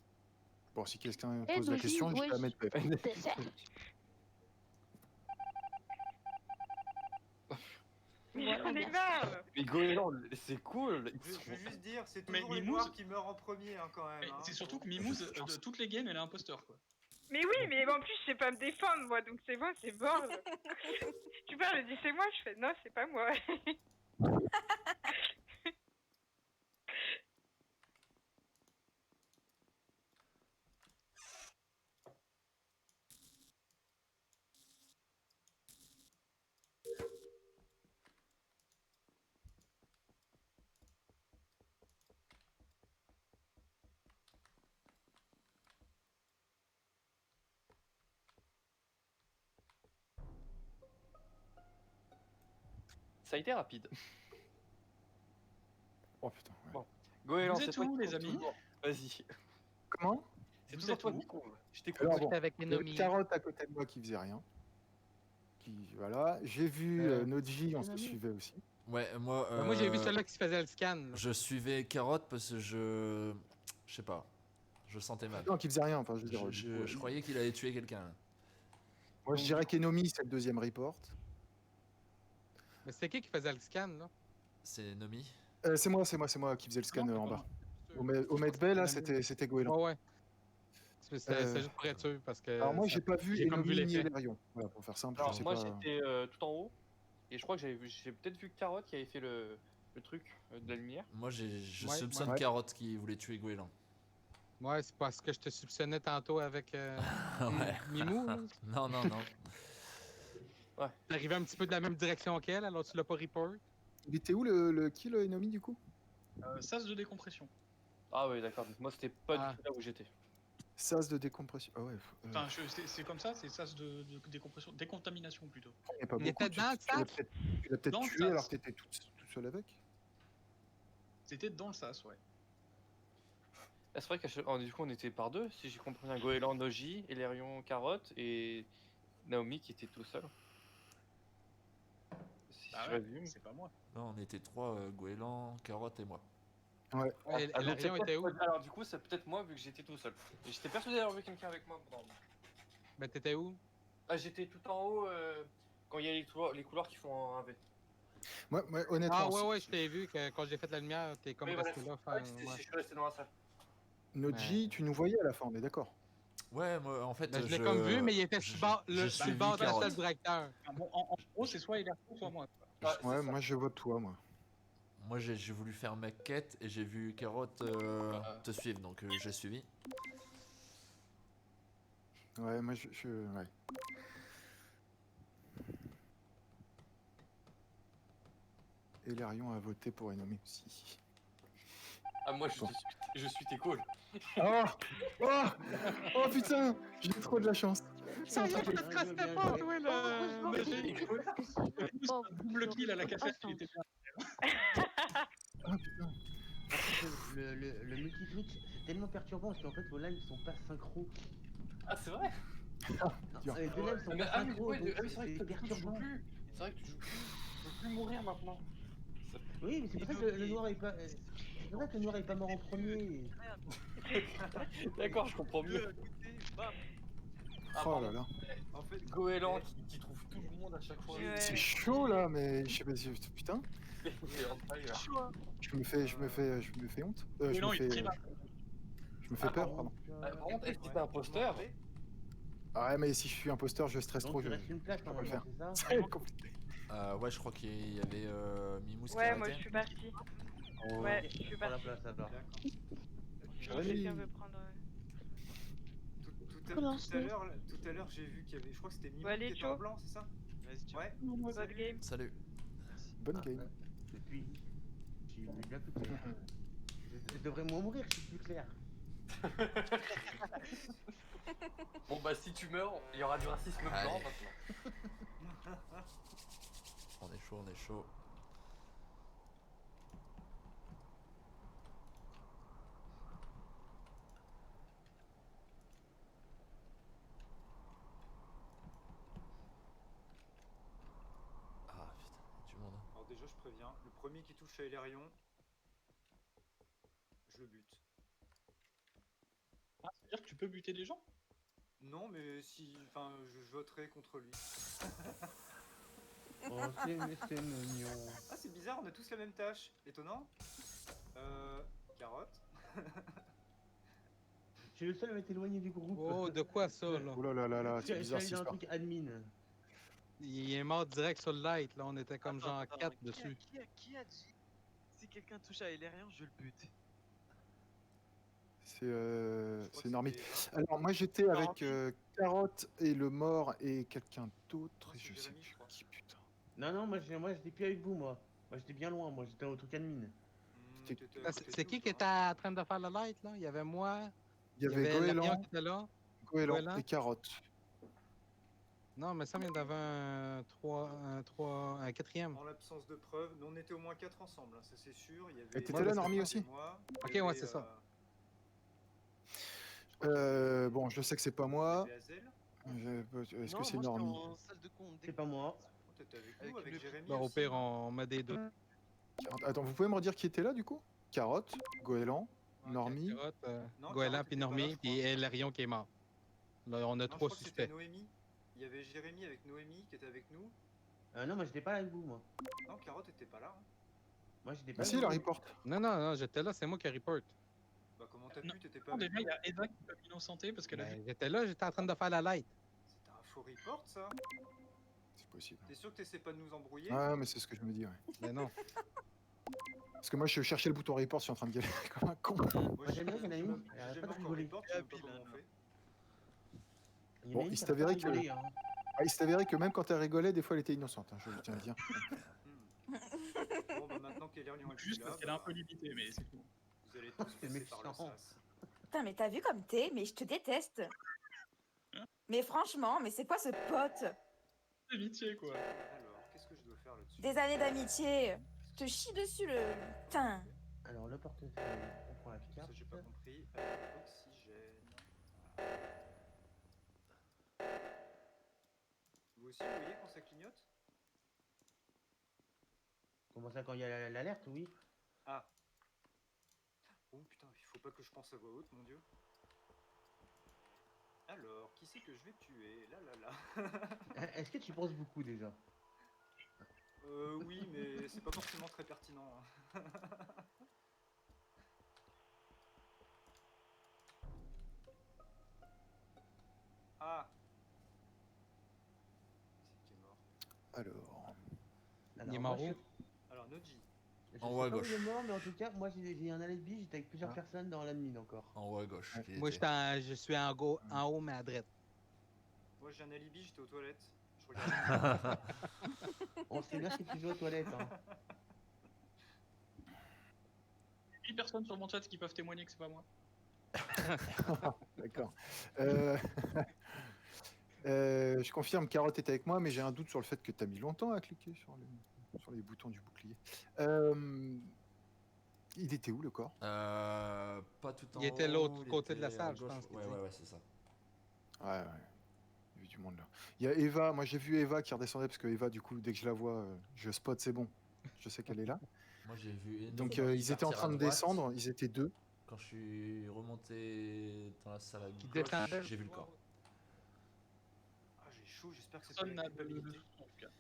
Bon, si quelqu'un Eh, pose la Nogi, question, je vais ouais, la mettre. Mais Voilà, j'en ai merci. marre. Mais Goéland, c'est cool. Je veux juste dire, c'est Mais toujours les Mimouz- noirs qui meurent en premier, hein, quand même. Mais Hein. c'est surtout que Mimouz, de toutes les games, elle est imposteur, quoi. Mais oui, mais en plus, je sais pas me défendre, moi, donc c'est bon, c'est bon. Tu parles, je dis c'est moi, je fais non, c'est pas moi. Ça a été rapide. Oh putain. Ouais. Bon. Goéland, Vous c'est êtes toi où, qui les amis? toujours. Vas-y. Comment? C'est Vous toujours êtes toi où? qui couvre. Je t'écoute. Alors Moi, bon, j'étais avec il y avait Enomi. Carotte à côté de moi qui faisait rien. Voilà. J'ai vu Noji, on se Enomi. suivait aussi. Ouais, moi. Ben, moi, j'ai vu celui-là qui se faisait le scan. Là. Je suivais Carotte parce que je sais pas. Je sentais mal. Non, qui faisait rien. Enfin, je veux dire, du coup, Je croyais qu'il allait tuer quelqu'un. moi, je dirais qu'Enomi, c'est le deuxième report. Mais c'était qui faisait le scan, là? C'est Nomi. C'est moi qui faisais le scan Non, en c'est bas. pas Au medbay, là, c'était Goéland. Ouais. C'était juste pour être sûr, parce que... Alors moi, j'ai pas vu j'ai comme vu Enomi ni l'effet. Elerion. Voilà, pour faire simple, Alors je sais moi pas. j'étais tout en haut et je crois que j'ai peut-être vu Carotte qui avait fait le truc de la lumière. Moi, je Ouais, soupçonne ouais. Carotte qui voulait tuer Goéland. Ouais, c'est parce que je te soupçonnais tantôt avec Ouais. Mimou. Là. Non. T'es arrivé un petit peu de la même direction qu'elle, alors tu l'as pas report. Il était où le kill Enomi du coup? Sas de décompression. Ah oui d'accord, donc moi c'était pas Ah. du tout là où j'étais. Sas de décompression. Ah ouais. Enfin, c'est comme ça, c'est sas de décompression, décontamination plutôt. Il y a pas Il beaucoup. était dans le Tu l'as sas? peut-être Dans le tué sas. alors que t'étais tout seul avec. C'était dans le sas, ouais. Ah, c'est vrai qu'à du coup on était par deux, si j'ai compris bien, Goéland, Noji, Elerion, Carotte et Naomi qui était tout seul. Si Ah je ouais, résume. c'est pas moi. Non, on était trois, Goéland, Carotte et moi. Ouais. Ouais, Ah, donc Elerion c'est était où? peut-être- Alors du coup c'est peut-être moi vu que j'étais tout seul. Et j'étais persuadé d'avoir vu quelqu'un avec moi pendant. Ben, t'étais où? Ah j'étais tout en haut quand il y a les couloirs qui font un V. Moi, honnêtement. Ah ouais, je t'ai vu que quand j'ai fait la lumière, t'es comme Oui, resté voilà. là. Ouais, ouais. je suis resté dans la salle. Noji, tu nous voyais à la fin, on est d'accord. Ouais, moi, en fait, Ben, je l'ai comme vu, mais il était sur le bord je sur le suivis bord de la Carotte. salle directeur. Ah, bon, en gros, c'est soit Elerco, soit moi. Ah, c'est Ouais, ça. moi je vote toi, moi. Moi, j'ai voulu faire ma quête et j'ai vu Carotte te suivre, donc j'ai suivi. Ouais, moi ouais. Elerion a voté pour Enomi aussi. Ah moi je suis tes calls. Oh putain, j'ai eu trop de la chance. Ça y est, je te trustais pas, toi, là! Heureusement que j'ai dit parce que sinon... Double kill à la cafette, il était bien. Ah putain. Le multi-switch, c'est tellement perturbant parce qu'en fait vos lives sont pas synchro. Ah c'est vrai. Dur. Les deux lives sont Mais, pas ah oui, synchro, ouais, donc c'est vrai que c'est du coup, tu joues perturbant. plus. C'est vrai que tu joues plus. Tu peux plus mourir maintenant. Oui, mais c'est pour ça que le noir est pas. C'est pour ça que le noir est pas mort en premier. D'accord, je comprends mieux. Oh là là. En fait, Goéland qui trouve tout le monde à chaque fois. Ouais. C'est chaud là, mais je sais pas si. Putain, je me fais honte. Mais non, il est très Je me fais peur, pardon. Par contre, est-ce que t'es imposteur? Ah ouais, mais si je suis imposteur, je stresse Donc trop. il reste une place peux pas le normalement, faire. c'est ça C'est compliqué. Ouais, je crois qu'il y avait Mimous qui Ouais, a moi je arrêté. suis partie. Oh, Ouais, ok, je suis prends la partie. place alors. d'accord. Si Allez. quelqu'un veut prendre. Tout à l'heure, j'ai vu qu'il y avait, je crois que c'était Mimou Ouais, les qui était en chauds. blanc, c'est ça? Vas-y, tu Ouais. Bonne game. Salut. Bonne game. Depuis. Je suis bien plus clair. Je devrais mourir, je suis plus clair. Bon bah si tu meurs, il y aura du racisme blanc Allez. maintenant. On est chaud, on est chaud. Ah putain, il y a du monde. Alors déjà, je préviens, le premier qui touche à Elerion, je le bute. Ah, c'est-à-dire que tu peux buter des gens? Non, mais si, enfin, je voterai contre lui. Oh, c'est mignon. Ah, c'est bizarre, on a tous la même tâche. Étonnant. Carotte. Je suis le seul à m'être éloigné du groupe. Oh, de quoi ça, là? Oh là là là là, Je c'est suis bizarre allé cette dans un histoire. truc admin. Il est mort direct sur le light, là. On était comme Attends, genre attends, 4 qui dessus. qui a dit si quelqu'un touche à Elerion, je le bute? C'est Normie. Alors moi j'étais avec Carotte et le mort et quelqu'un d'autre. Non, Et c'est je sais Jérémy, plus je crois. qui, putain. Non, moi j'étais plus avec vous, moi. Moi j'étais bien loin, moi j'étais au truc admin. Ah, c'est qui était en train de faire le light, là? Il y avait moi, Il y avait Larion Goéland, qui était là. Goéland Goéland. et Carotte. Non, mais ça, il y en avait un quatrième. En l'absence de preuves, nous on était au moins 4 ensemble, hein, ça c'est sûr. Il y avait Et t'étais là, Normie, aussi? Ok, ouais, c'est ça. Bon, je sais que c'est pas moi. Est-ce que c'est Normie? C'est pas moi. T'étais avec nous, avec Jérémy Bon, au aussi, pire, non on met des deux. Attends, vous pouvez me redire qui était là, du coup? Carotte, Goéland, Normie. Carotte, Non, Goéland, Carotte puis était pas là, Normie, je puis Larion qui est mort. Là, on a Non, je 3 crois que c'était suspects. Noémie. Il y avait Jérémy avec Noémie qui était avec nous. Non, moi j'étais pas avec vous, moi. Non, Carotte était pas là. Hein. Moi j'étais pas Ah avec si, vous. la report. Non, j'étais là, c'est moi qui report. Bah comment t'as Non. pu, t'étais pas Non, avec déjà, il nous. y a Eva qui peut m'innocenter parce qu'elle a vu. Ben, j'étais là, j'étais en train de faire la light. C'était un faux report ça. C'est possible. T'es sûr que t'essaies pas de nous embrouiller? Ah, mais c'est ce que je me dis, ouais. Mais non. Parce que moi, je cherchais le bouton report, je suis en train de galérer comme un con. Moi j'aime bien qu'il y en a une, elle arrête j'ai pas de jamais encore rigoler. report, je sais même pas comment on fait. Il y en a Bon, une il qui s'est arrête pas de avéré que... rigoler, hein. il s'est avéré que même quand elle rigolait, des fois, elle était innocente, hein, je tiens à le dire. Bon bah maintenant qu'Elerion est plus Juste là, parce qu'elle est un peu limitée, mais c'est tout. vous allez tous passer par le méchant. sas. Putain, mais t'as vu comme t'es, mais je te déteste. Mais franchement, mais c'est quoi ce pote? Amitié, quoi. Alors, qu'est-ce que je dois faire là-dessus? Des années d'amitié. Je te chie dessus, le... Putain. Alors le portefeuille, on prend la Ça carte. j'ai pas compris. Oxygène. Vous aussi, vous voyez quand ça clignote? Comment ça, quand il y a l'alerte, oui. Ah. Oh putain, il faut pas que je pense à voix haute, mon dieu. Alors, qui c'est que je vais tuer? Là là là. Est-ce que tu penses beaucoup déjà? Oui, mais c'est pas forcément très pertinent. Hein. Ah. C'est qui est mort. Alors... Il est moi, mort je où? sais- Alors, Noji. Je En sais haut à pas où gauche. il est mort, mais en tout cas, moi j'ai un alibi, j'étais avec plusieurs Ah. personnes dans la mine encore. En haut à gauche. il Moi, était. je suis en haut, mais à droite. Moi j'ai un alibi, j'étais aux toilettes. Je regarde. On sait bien ce que tu joues aux toilettes, hein. 8 personnes sur mon chat qui peuvent témoigner que c'est pas moi. D'accord. Je confirme, Carotte était avec moi, mais j'ai un doute sur le fait que tu as mis longtemps à cliquer sur les boutons du bouclier. Il était où, le corps? Pas tout en haut. Il était l'autre il côté de la était salle, à je gauche. pense qu'il Ouais, dit. ouais, c'est ça. Ouais. Il y a eu du monde là. Il y a Eva, moi j'ai vu Eva qui redescendait parce que Eva, du coup, dès que je la vois, je spot, c'est bon. Je sais qu'elle est là. Moi j'ai vu. Donc Enoch ils étaient en partir à train de droite. descendre, ils étaient deux. Quand je suis remonté dans la salle à gauche, descendait. j'ai vu le corps. Ah, j'ai chaud, j'espère que c'est pas Personne n'a de l'actualité. en tout cas.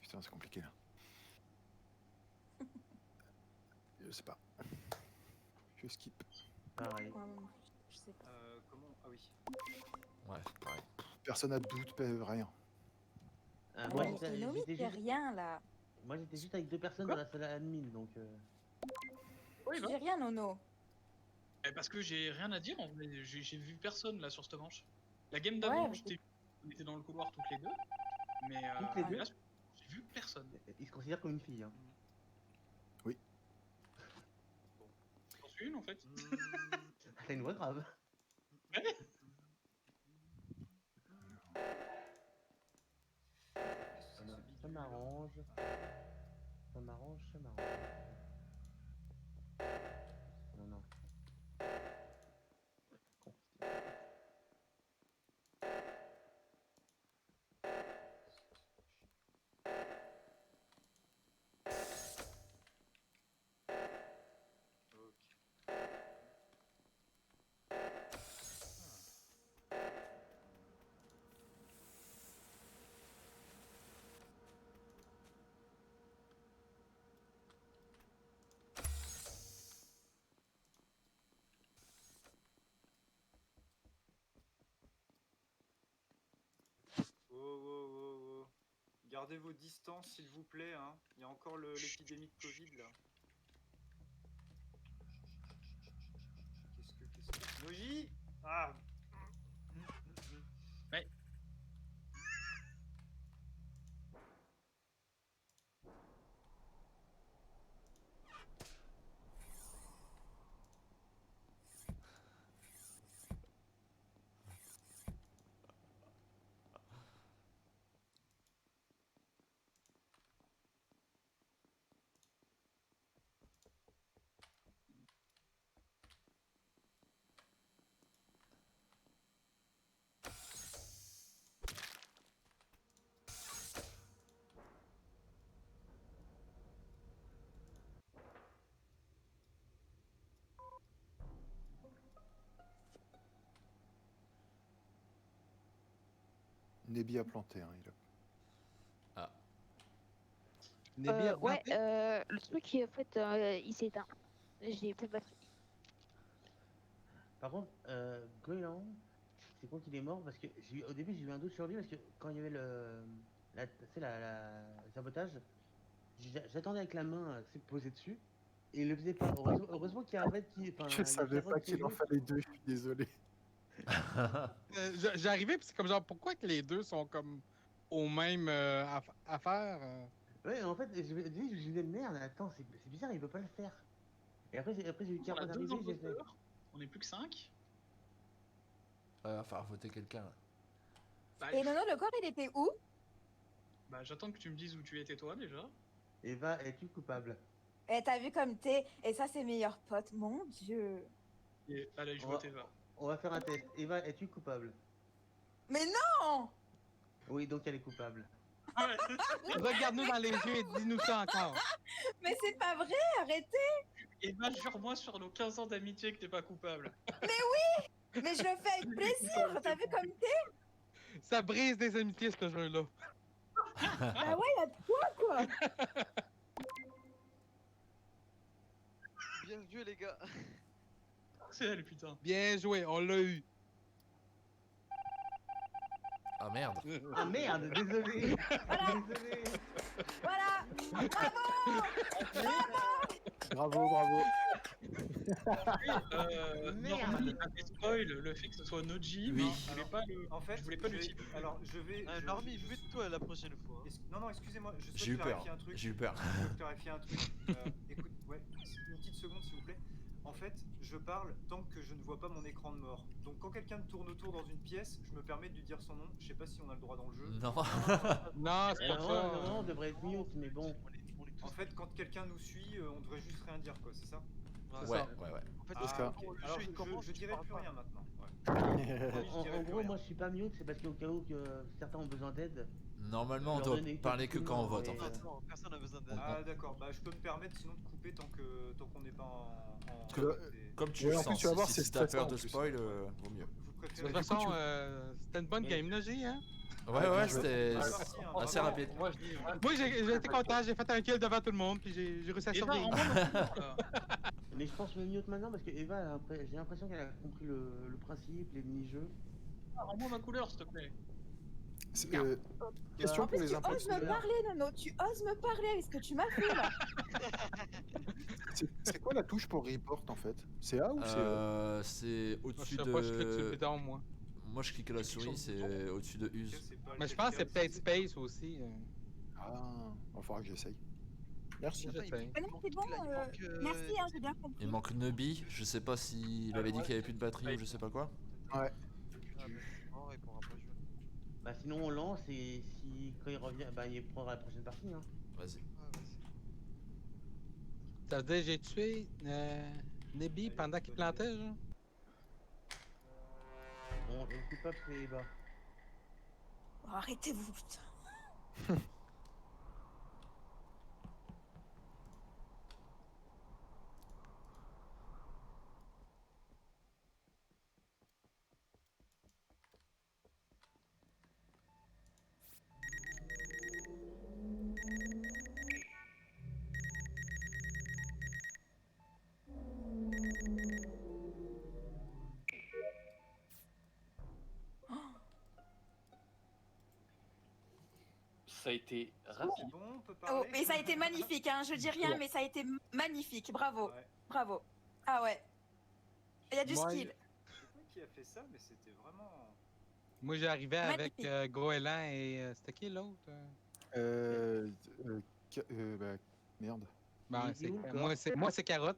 Putain, c'est compliqué là. Je sais pas. Je skip. Pareil. Ouais, je sais pas. Comment? Ah oui. Ouais, pareil. Personne n'a de doute, rien. Moi Mais j'étais Nomi, j'étais c'est juste... rien là. moi, j'étais juste avec deux personnes Quoi dans la salle admin, donc... Oui, Je dis rien, Nono. Parce que j'ai rien à dire, en vrai. J'ai vu personne là sur cette manche. La game Ouais, d'avant, mais on était dans le couloir toutes les deux. Mais Toutes les deux là, j'ai vu personne. Il se considère comme une fille, hein. J'en suis une en fait. T'as une voix grave. Ça m'arrange. Ça m'arrange, ça m'arrange. Non, non. Oh. Gardez vos distances s'il vous plaît, hein. Il y a encore l'épidémie de Covid là. Qu'est-ce que... Noji! Ah! Ouais. Nebi a planté. Hein, il a... Ah. Nebi a Ouais, planté? le truc, en fait, il s'est éteint. J'ai plus de batterie. Par contre, Goéland, c'est quand il est mort parce que au début j'ai eu un doute sur lui parce que quand il y avait le sabotage, j'attendais avec la main posée dessus et il le faisait pas. Heureusement qu'il y a Arvette qui. Enfin, Je il y a savais Carotte pas qui est qu'il en venu. fallait deux, je suis désolé. J'ai arrivé, puis c'est comme genre, pourquoi que les deux sont comme aux mêmes affaires? Ouais, en fait, je me disais merde, attends, c'est bizarre, il peut pas le faire. Et après, j'ai vu On a Carotte 2 arriver, j'ai fait. imposteurs. On est plus que 5. Va falloir voter quelqu'un. Là. Bah, Et Nono, le corps, il était où? bah j'attends que tu me dises où tu étais toi déjà. Eva, es-tu coupable? Eh, t'as vu comme t'es? Et ça, c'est meilleur pote, mon dieu. Et allez, je On va- vote Eva. On va faire un test. Eva, es-tu coupable? Mais non! Oui, donc elle est coupable. Regarde-nous dans les yeux et dis-nous ça encore. Mais c'est pas vrai, arrêtez! Eva, jure-moi sur nos 15 ans d'amitié que t'es pas coupable. Mais je le fais avec plaisir, t'as vu comme t'es? Ça brise des amitiés, ce jeu-là. Bah ouais, y'a de quoi? Bien joué, les gars. C'est elle, putain. Bien joué, on l'a eu. Ah merde. Ah merde, désolé. Désolé. Voilà! Bravo, bravo. Normy avait spoil le fait que ce soit Noji, Oui. mais je voulais pas le. En fait, je voulais pas je vais- l'utiliser. alors je vais. Normie, mute-toi la prochaine fois. Non, non, excusez-moi, je J'ai souhaite eu peur. clarifier un truc. J'ai eu peur. Je veux clarifier un truc. Écoute, ouais, une petite seconde s'il vous plaît. En fait, je parle tant que je ne vois pas mon écran de mort. Donc quand quelqu'un tourne autour dans une pièce, je me permets de lui dire son nom. Je sais pas si on a le droit dans le jeu. Non. Non, c'est pas ça. Non, on devrait être mute, mais bon. En fait, quand quelqu'un nous suit, on devrait juste rien dire, quoi, c'est ça? Ouais. En fait, Ah, ça. ok. le Alors jeu, il commence, je tu dirai parles plus pas. rien maintenant. Ouais. En gros, moi je suis pas mute, c'est parce qu'au cas où que certains ont besoin d'aide. Normalement, on Leur doit donner parler que quand on vote en et, fait. Non, personne n'a besoin d'aide. Ah d'accord, bah je peux me permettre sinon de couper tant qu'on n'est pas en... Que- Comme tu Ouais, le en plus, sens. tu vas voir, Si c'est t'as peur stressant, de en plus. spoil, vaut mieux. Vous De préférez... toute façon, tu- c'était une bonne game, Noji, hein? Ouais, c'était Ah, merci, hein, assez bravo. rapide. Moi, je dis, Moi, j'ai été content, j'ai fait un kill devant tout le monde, puis j'ai réussi à Eva, survivre. rends-moi là. Mais je pense me mute maintenant parce que Eva, j'ai l'impression qu'elle a compris le principe, les mini-jeux. Rends-moi ma couleur, s'il te plaît. Question En pour plus, les tu oses me imposteurs. parler, Nono, tu oses me parler avec ce que tu m'as fait là. C'est quoi la touche pour report en fait? C'est A ou c'est E? C'est Je au-dessus sais pas, je clique sur le de. bidon, moi. Moi, je clique à la souris, c'est au-dessus de use. Mais je pense que c'est peut-être Space aussi. Ah, il va falloir que j'essaye. Merci. J'essaye. Mais non, c'est bon, merci, hein, j'ai bien compris. Il manque Nubi, je sais pas s'il avait dit qu'il y avait plus de batterie ou je sais pas quoi. Ouais. Non, il pourra pas jouer. Bah sinon on lance et si quand il revient, bah il prendra la prochaine partie. Hein. Vas-y. Ça veut dire que j'ai tué Nebi pendant qu'il plantait, genre? Bon, je ne suis pas fait bas. Oh, arrêtez-vous, putain. ça a été rapide. Bon, on peut Oh, parler. mais ça a été magnifique, hein. Je dis rien, mais ça a été magnifique. Bravo, Ouais. bravo. Ah ouais. Il y a du Moi, skill. Je sais pas qui a fait ça, mais c'était vraiment... Moi, j'arrivais avec Magnifique. Goéland et c'était qui l'autre? Bah, merde. Ben, Il est où, le moi, c'est Carotte.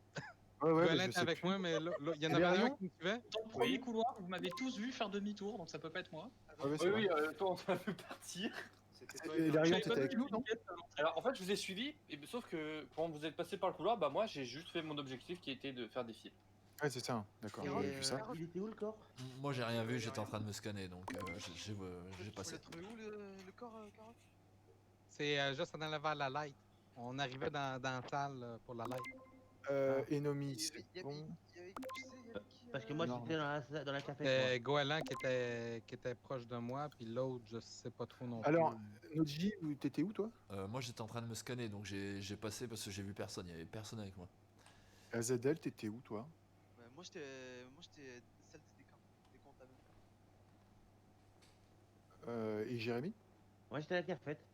Ouais, ouais, Goéland mais je était sais avec plus. moi, mais là, il y en Et avait un Larion qui me suivait. Dans le premier couloir, vous m'avez tous vu faire demi-tour, donc ça peut pas être moi. Ah ouais, c'est vrai. toi, on t'a vu partir. C'était toi Et et Larion, J'avais t'étais pas avec de nous, non? Alors, en fait, je vous ai suivi, sauf que quand vous êtes passé par le couloir, bah moi, j'ai juste fait mon objectif qui était de faire des fils. Ouais, c'est ça. D'accord, Et, j'avais vu ça. il était où le corps? Moi, j'ai rien vu, j'étais en train de me scanner donc j'ai passé. Tu l'as trouvé où le corps, Carotte? C'est juste en allant vers la light. On arrivait dans la salle pour la light. Enomi, Il y c'est avait- bon. il y avait- tu sais, il y avait qui, Parce que moi Non. j'étais dans la café. C'était Goéland qui était proche de moi, puis l'autre, je sais pas trop non Alors, plus. Noji, t'étais où toi? Moi j'étais en train de me scanner, donc j'ai passé parce que j'ai vu personne, il y avait personne avec moi. AZL, t'étais où toi? Moi j'étais salle des comptes à même. Et Jérémy? Moi j'étais à la cafette.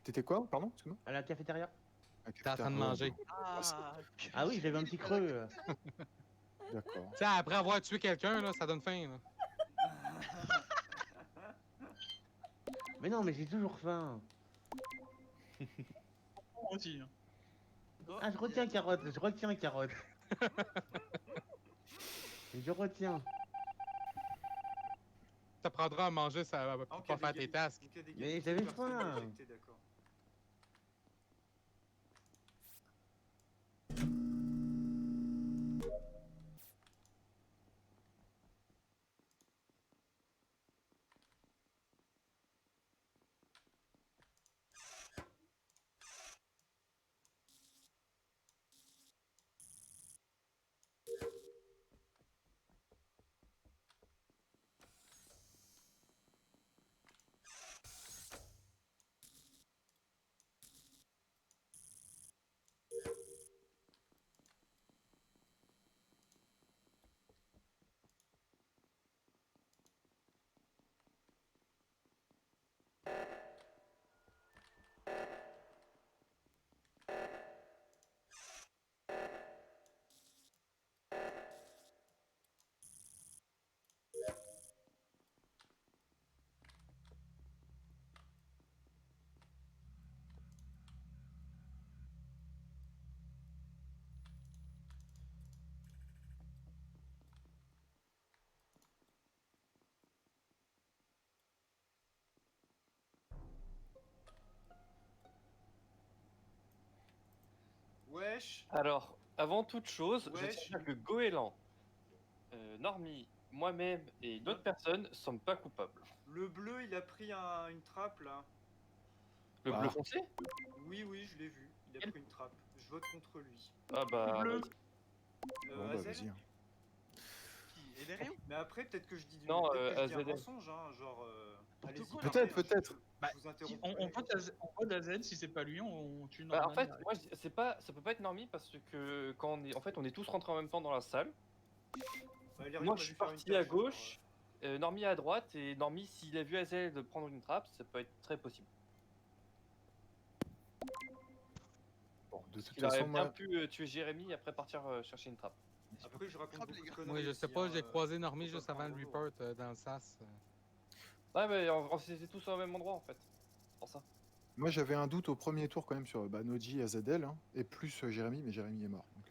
T'étais quoi? Pardon, excuse-moi? À la cafétéria. T'es en train de manger. Ah oui, j'avais un petit creux. D'accord. Tu sais, après avoir tué quelqu'un, là, ça donne faim. Là. Mais non, mais j'ai toujours faim. Moi aussi. Hein. Ah, je retiens carotte, je retiens carotte. Je retiens. Ça prendra à manger ça, pour pas faire tes tasks. Mais j'avais faim. D'accord. Wesh. Alors, avant toute chose, je Wesh. tiens à dire que Goéland, Normie, moi-même et d'autres personnes sommes pas coupables. Le bleu, il a pris une trappe là. Le bleu foncé? Oui, je l'ai vu. Il a pris une trappe. Je vote contre lui. Ah bah. Bleu. Bon, bah, Azel. vas-y. Qui Elérion? Mais après, peut-être que je dis Non, peut-être que je dis un AZL. mensonge, hein, genre. Allez-y, Peut-être, parlez, hein, peut-être. Bah, je vous interromps. on vote à Z, si c'est pas lui, on tue Bah, Norman. en fait, moi, c'est pas, ça peut pas être Normie parce que quand on est, en fait, on est tous rentrés en même temps dans la salle. Elérion Moi, m'a je vu suis faire une parti à tâche, gauche, Normie à droite, et Normie, s'il a vu Azel de prendre une trappe, ça peut être très possible. Bon, de toute Il aurait façon, bien moi. pu tuer Jérémy et après partir chercher une trappe. Après, je raconte beaucoup de conneries Moi, je sais aussi, pas, hein, j'ai croisé Normie faut pas juste avant prendre le au lourd. report dans le SAS. Ouais, mais on était tous au même endroit en fait. C'est pour ça. Moi, j'avais un doute au premier tour quand même sur Noji et AZL, hein, et plus Jérémy, mais Jérémy est mort. Donc,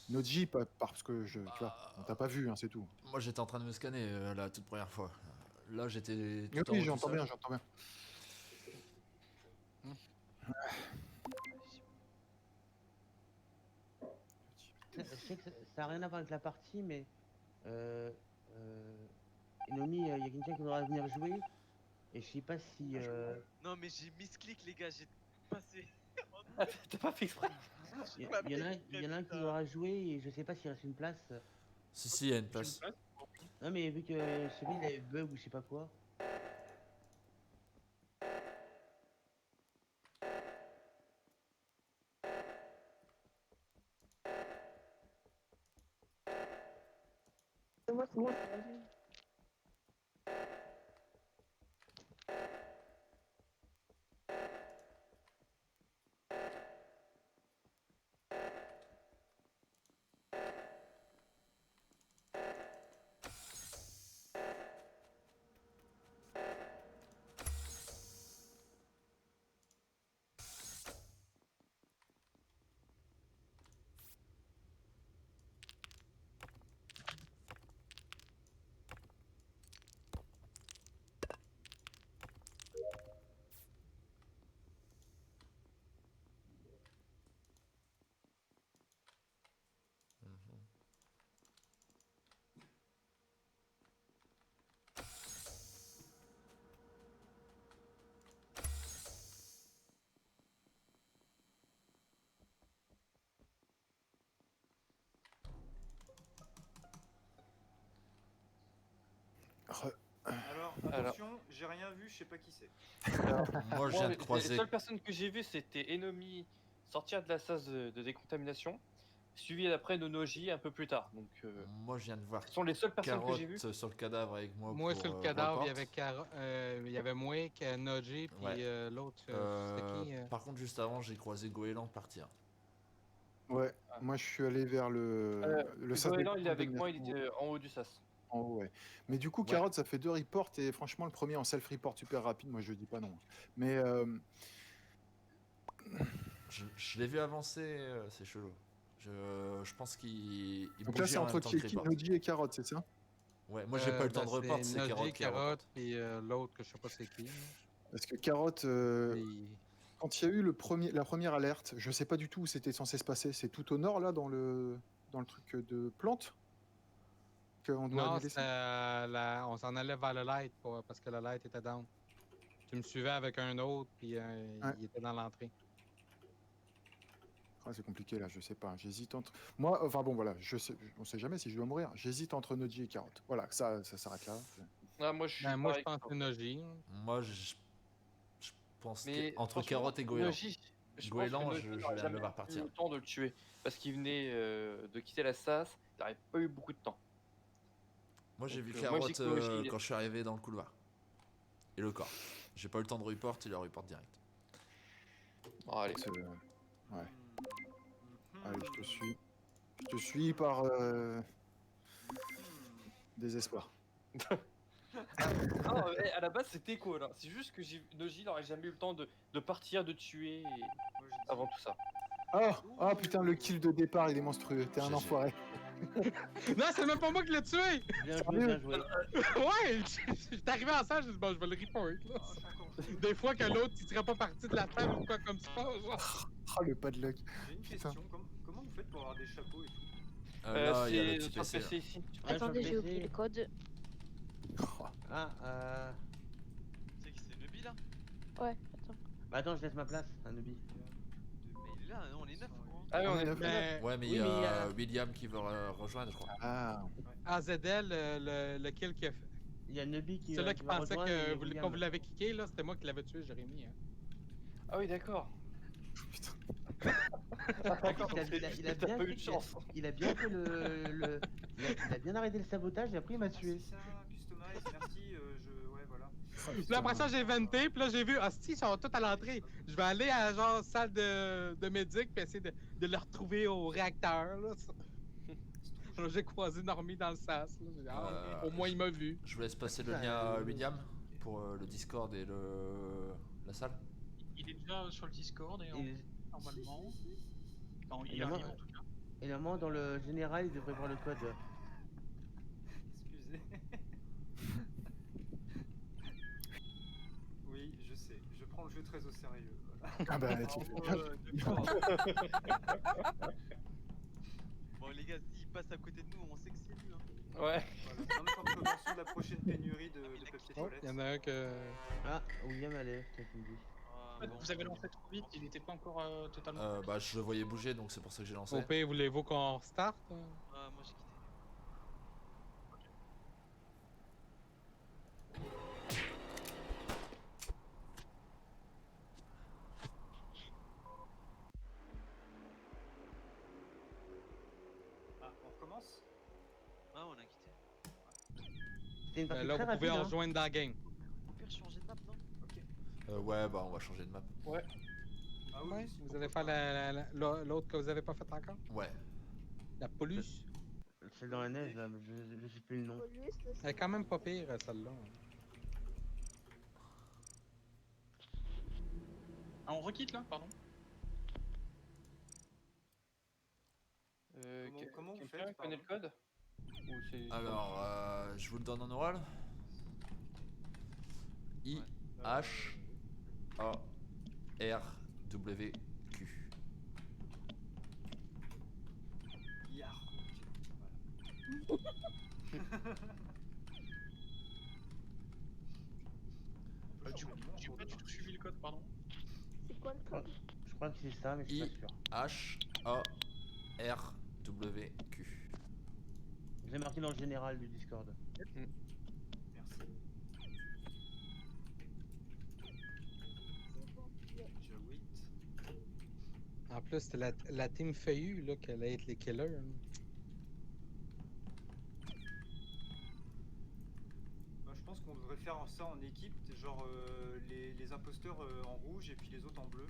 Noji, parce que tu vois, on t'a pas vu, hein, c'est tout. Moi j'étais en train de me scanner la toute première fois. Là j'étais tout en Oui, haut tout j'entends seul. bien, j'entends bien. Je sais que ça a rien à voir avec la partie, mais Nomi, il y a quelqu'un qui voudra venir jouer. Et je sais pas si. Non, mais j'ai misclick, les gars, j'ai passé. T'as pas fait exprès? Il y en a un qui voudra jouer et je sais pas s'il reste une place. Si, il y a une place. Non, mais vu que celui il avait bug ou je sais pas quoi. C'est moi. Alors, attention, j'ai rien vu, je sais pas qui c'est. Moi, je viens de Les croiser. seules personnes que j'ai vues, c'était Enomi sortir de la sas de décontamination, suivi d'après Nonoji un peu plus tard. Donc, Moi, je viens de voir ce sont les seules personnes que j'ai vues. Carotte sur le cadavre avec moi. Moi, pour, sur le cadavre, report. il y avait moi, Noji, puis Ouais. l'autre, c'était qui Par contre, juste avant, j'ai croisé Goéland partir. Ouais, moi je suis allé vers le sas de Goéland, il est avec moi, il décontamination. était en haut du sas. En haut, ouais. Mais du coup, Ouais. Carotte, ça fait 2 reports et franchement, le premier en self-report super rapide, moi je dis pas non. Mais Je l'ai vu avancer, c'est chelou. Je pense qu'il donc là, c'est bougeait en entre même temps que qui report. Noji et Carotte, c'est ça? Ouais, moi j'ai pas eu le temps de report, c'est Noji, Carotte qui a report. Carotte, puis l'autre que je sais pas c'est qui. Parce que Carotte, quand il y a eu la première alerte, je sais pas du tout où c'était censé se passer. C'est tout au nord là, dans le truc de plantes qu'on doit Non, annuler ça. on s'en allait vers le light parce que le light était down. Tu me suivais avec un autre, puis il était dans l'entrée. Ah, c'est compliqué là, je sais pas. J'hésite entre. Moi, enfin bon, voilà, on sait jamais si je dois mourir. J'hésite entre Noji et Carotte. Voilà, ça s'arrête là. Ah, moi, je suis Moi, je pareil. pense que Noji. Moi je pense Mais qu'entre franchement, Carotte et Goéland. Noji, je pense Goéland, que je Noji vais n'aurait le jamais voir eu partir. le temps de le tuer. Parce qu'il venait de quitter la sas, il n'aurait pas eu beaucoup de temps. Moi j'ai Donc, vu moi, je dis Carotte que Noji, il est- quand je suis arrivé dans le couloir. Et le corps. J'ai pas eu le temps de report, il a report direct. Oh, allez. Ouais. Allez, je te suis. Je te suis par désespoir. Non, mais à la base, c'était quoi là? C'est juste que Noji n'aurait jamais eu le temps de partir, de tuer avant tout ça. Oh putain, le kill de départ, il est monstrueux. T'es un GG. enfoiré. Non, c'est même pas moi qui l'ai tué! Bien joué, bien joué. Ouais, j'étais arrivé en salle, je dis bon, je vais le report. Là. Des fois que l'autre, il serait pas parti de la table ou quoi comme ça. Genre. Oh, le padlock. J'ai une Putain. question, comment vous faites pour avoir des chapeaux et tout Là, il y a le petit sur PC. PC ici. Attendez, j'ai oublié le code. Ah, C'est qui, c'est Nubi là? Ouais, attends. Bah attends, je laisse ma place, un Nubi. Mais il est là, non, on est 9. Ah oui, on est neuf. Ouais, mais il Oui, y a mais il y a- William qui veut rejoindre, je crois. Ah, AZL, le kill qui a fait. Il y a Nubi qui. Celui-là qui va pensait rejoindre et que William. quand vous l'avez kické, là, c'était moi qui l'avais tué, Jérémy. Hein. Ah oui, d'accord. putain. D'accord, Il a t'as bien pas eu fait de chance. Il a bien fait il a bien arrêté le sabotage et après il m'a tué. C'est ça, customize, merci, ouais, voilà. Puis là, après ça, j'ai venté, puis là, j'ai vu, hostie, ils sont tous à l'entrée. Je vais aller à genre salle de médic, puis essayer de le retrouver au réacteur. Là. Là, j'ai croisé Normie dans le sas. Là. J'ai dit, au moins, il m'a vu. Je vous laisse passer le lien à William pour le Discord et la salle. Il est déjà sur le Discord et normalement. Enfin, il Et arrive moi- en tout cas. Et normalement dans le général il devrait voir le code. Excusez. Oui, je sais, je prends le jeu très au sérieux. Voilà. Ah bah, tu fais bien. Bon, les gars, s'il passe à côté de nous, on sait que c'est lui. Hein. Ouais. Voilà. En prévention de la prochaine pénurie de papier Oh, toilette. il y en a un que. Ah, William allait, qu'est-ce qu'il me dit? En fait, vous avez lancé trop vite, il n'était pas encore totalement. Bah, je le voyais bouger, donc c'est pour ça que j'ai lancé. Au pire, voulez-vous qu'on restart? Ah, moi j'ai quitté. Ah, on recommence? Ah, on a quitté. C'était une partie Là, très vous pouvez rapide. en Hein. rejoindre dans la game. Au pire, changer de map, non? Ok. Ouais, bah, on va changer de map. Ouais. Ah oui, Ouais, si, vous allez pourquoi faire l'autre que vous avez pas fait encore? Ouais. La police. Celle dans la neige là, mais je sais plus le nom. Elle est quand même pas pire, celle-là. Ah, on requitte là, pardon. Comment vous Quelqu'un faites, connaît le code? Ou c'est- Alors, je vous le donne en oral. I H A R W Q. Yarhouk. Du coup, j'ai pas du tout suivi le code, pardon. C'est quoi le code? Je crois que c'est ça, mais je suis pas sûr. H A R W Q. J'ai marqué dans le général du Discord. Merci. Là, c'était la team Feuillu là, qui allait être les killers. Hein. Bah, je pense qu'on devrait faire ça en équipe, genre les imposteurs en rouge et puis les autres en bleu.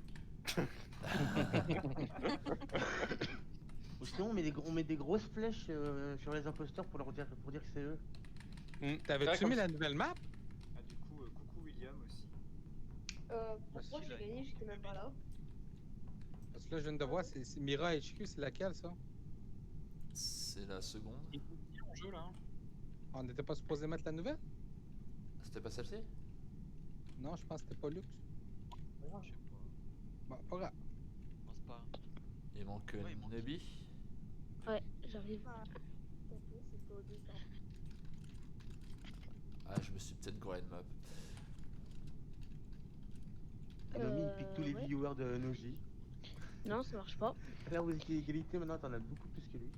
Ou sinon on met des grosses flèches sur les imposteurs pour dire que c'est eux. T'avais-tu mis la nouvelle map? Ah, du coup, coucou William aussi. Pourquoi j'ai gagné? J'étais même pas là. Parce que là, je viens de voir, c'est Mira HQ, c'est laquelle ça? C'est la seconde. Il est en jeu là. Hein. On n'était pas supposé mettre la nouvelle? C'était pas celle-ci? Non, je pense que c'était pas Lux. Je sais pas. Bon, pas grave. Je pense pas. Il manque Ouais, il manque. Nebi. Ouais, j'arrive. C'était au départ. Ah, je me suis peut-être gouré de map. Nomi il pique tous les ouais. viewers de Noji. Non, ça marche pas. Là vous êtes égalité, maintenant t'en as beaucoup plus que lui.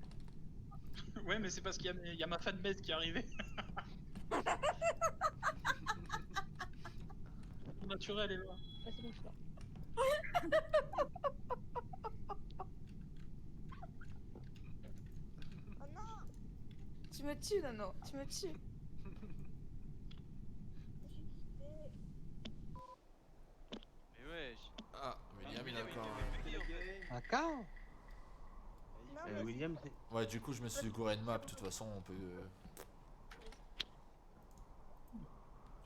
Ouais, mais c'est parce qu'il y a ma fanbase qui est arrivée. Mon naturel est là. Ah, c'est bon, je suis là. Oh non! Tu me tues, Nano, tu me tues. Mais wesh. Ah, William il a encore. Encore? William c'est... Ouais, du coup, je me suis gouré de map. De toute façon, on peut.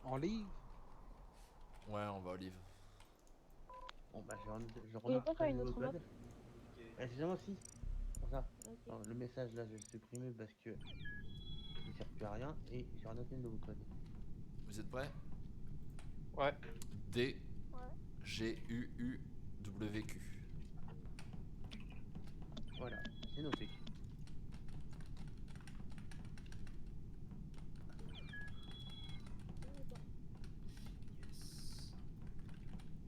On livre? Ouais, on va Olive. Bon bah je pouvez remarque pas faire une le autre code. map? Excusez-moi aussi. Pour ça. Ok. Alors, le message là je vais le supprimer parce que il ne sert plus à rien et j'ai renoté le nouveau code. Vous êtes prêts? Ouais. D. G U U W Q. Voilà, c'est noté.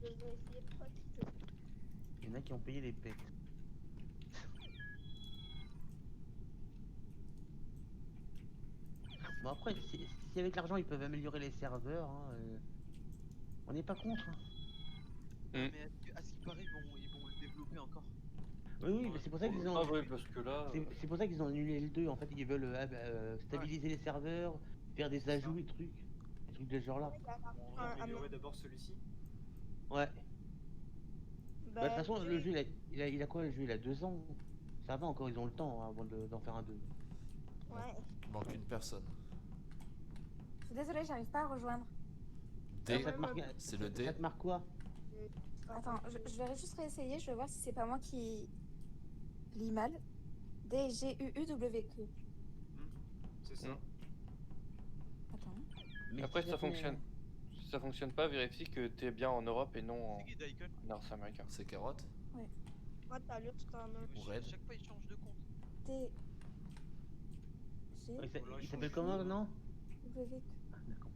Je vais essayer de pas quitter. Il y en a qui ont payé les pets. Bon après, si avec l'argent ils peuvent améliorer les serveurs, hein, on n'est pas contre. Hein. Mais à ce qui paraît, ils vont le développer encore. Oui, mais c'est pour ça qu'ils ont. Ah ouais, parce que là. C'est pour ça qu'ils ont annulé le 2. En fait, ils veulent stabiliser les serveurs, faire des ajouts et trucs. Des trucs de ce genre là. On va améliorer d'abord celui-ci. Ouais. Bah, de toute façon, tu- le jeu il a quoi le jeu? Il a 2 ans. Ça va encore, ils ont le temps hein, avant d'en faire un 2. Ouais. Il manque une personne. Je suis désolée, j'arrive pas à rejoindre. D. Ça te marque, C'est le D. ça te marque quoi? Attends, je vais juste réessayer, je vais voir si c'est pas moi qui lis mal. D, G, U, U, W, Q. C'est ça. Attends. Mais Après, si ça jamais- fonctionne. Si ça fonctionne pas, vérifie que t'es bien en Europe et non en C'est qui Daikon? North America. C'est carotte. Moi, t'as l'autre, t'as un autre. Ou Red. Chaque fois, il change de compte. D, G, Ouais, il s'appelle comment maintenant? W, Q. Ah, d'accord.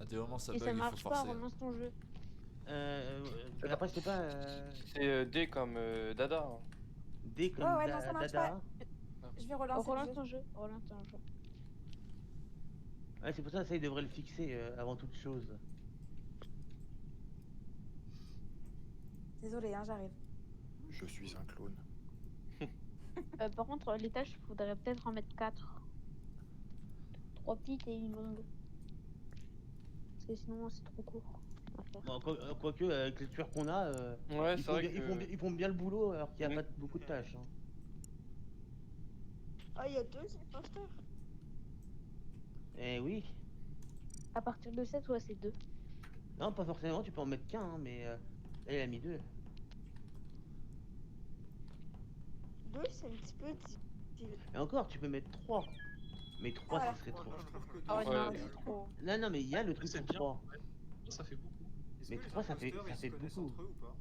À des moments, ça Et bug, ça il faut marche pas, forcer. relance ton jeu. Après, c'est pas. C'est D comme Dada. Hein. D comme Ouais, non, ça marche Dada. Je vais relancer le Relance jeu. ton jeu, relance ton jeu. Ouais, c'est pour ça il devrait le fixer avant toute chose. Désolée, hein, j'arrive. Je suis un clone. Par contre, les tâches, faudrait peut-être en mettre 4. 3 petites et une longue. Parce que sinon, c'est trop court à faire. Bon, quoique, avec les tueurs qu'on a, Ouais, ils, c'est font vrai bien, que. ils font bien le boulot alors qu'il n'y a Mm. pas beaucoup de tâches. Hein. Ah, il y a 2 imposteurs. Eh oui. À partir de 7, ouais, c'est 2. Non, pas forcément, tu peux en mettre qu'un, hein, mais là, il a mis 2. 2, c'est un petit peu difficile. Et encore, tu peux mettre 3. Mais 3, Ah. ça serait trop. Je trouve que Oh Ouais. non, c'est trop. Non, mais il y a le truc C'est pour bien. 3. Ça fait beaucoup. Est-ce Mais que les 3, ça fait imposteurs, ils se connaissent beaucoup. entre eux ou pas?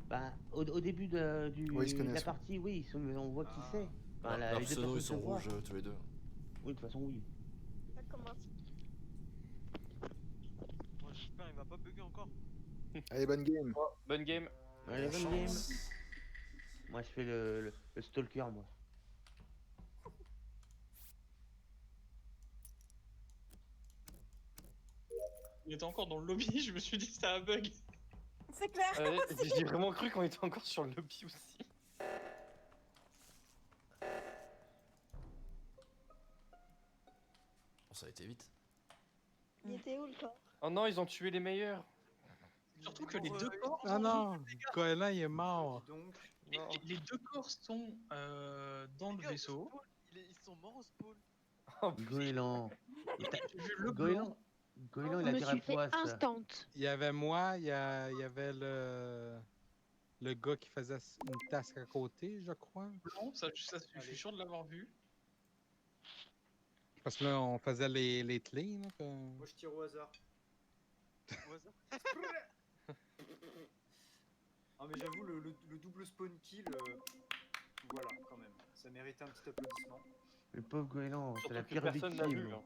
Bah, au début de Oui, ils se la connaissent, ouais. partie, oui, on voit qui Ah. c'est. Enfin, Leurs les deux pseudos, ils personnes sont se voient. rouges tous les deux. Oui, de toute façon, oui. Ça commence. Moi, j'espère il va pas bugger encore. Allez, bonne game. Bonne game. Allez, bonne game. Moi, je fais le stalker, moi. Il était encore dans le lobby, je me suis dit c'était un bug. C'est clair. J'ai vraiment cru qu'on était encore sur le lobby aussi. Bon, ça a été vite. Il était où le corps? Oh non, ils ont tué les meilleurs. Surtout que les deux corps. Ah non, Goéland il est mort. Donc, Les deux corps sont dans le vaisseau. Ils sont morts au spawn. Goéland. J'ai vu le Goéland, Goéland, il Je a me tiré suis à fait poisse. instant. Il y avait moi, il y avait le gars qui faisait une tasse à côté, je crois. blanc, ça, je suis sûr de l'avoir vu. Parce que là, on faisait les clés. Là, puis- moi je tire au hasard. Au hasard. Ah mais j'avoue le double spawn kill, voilà quand même, ça méritait un petit applaudissement. Le pauvre Goéland, c'est Surtout la que pire personne n'a vu. victime. Hein.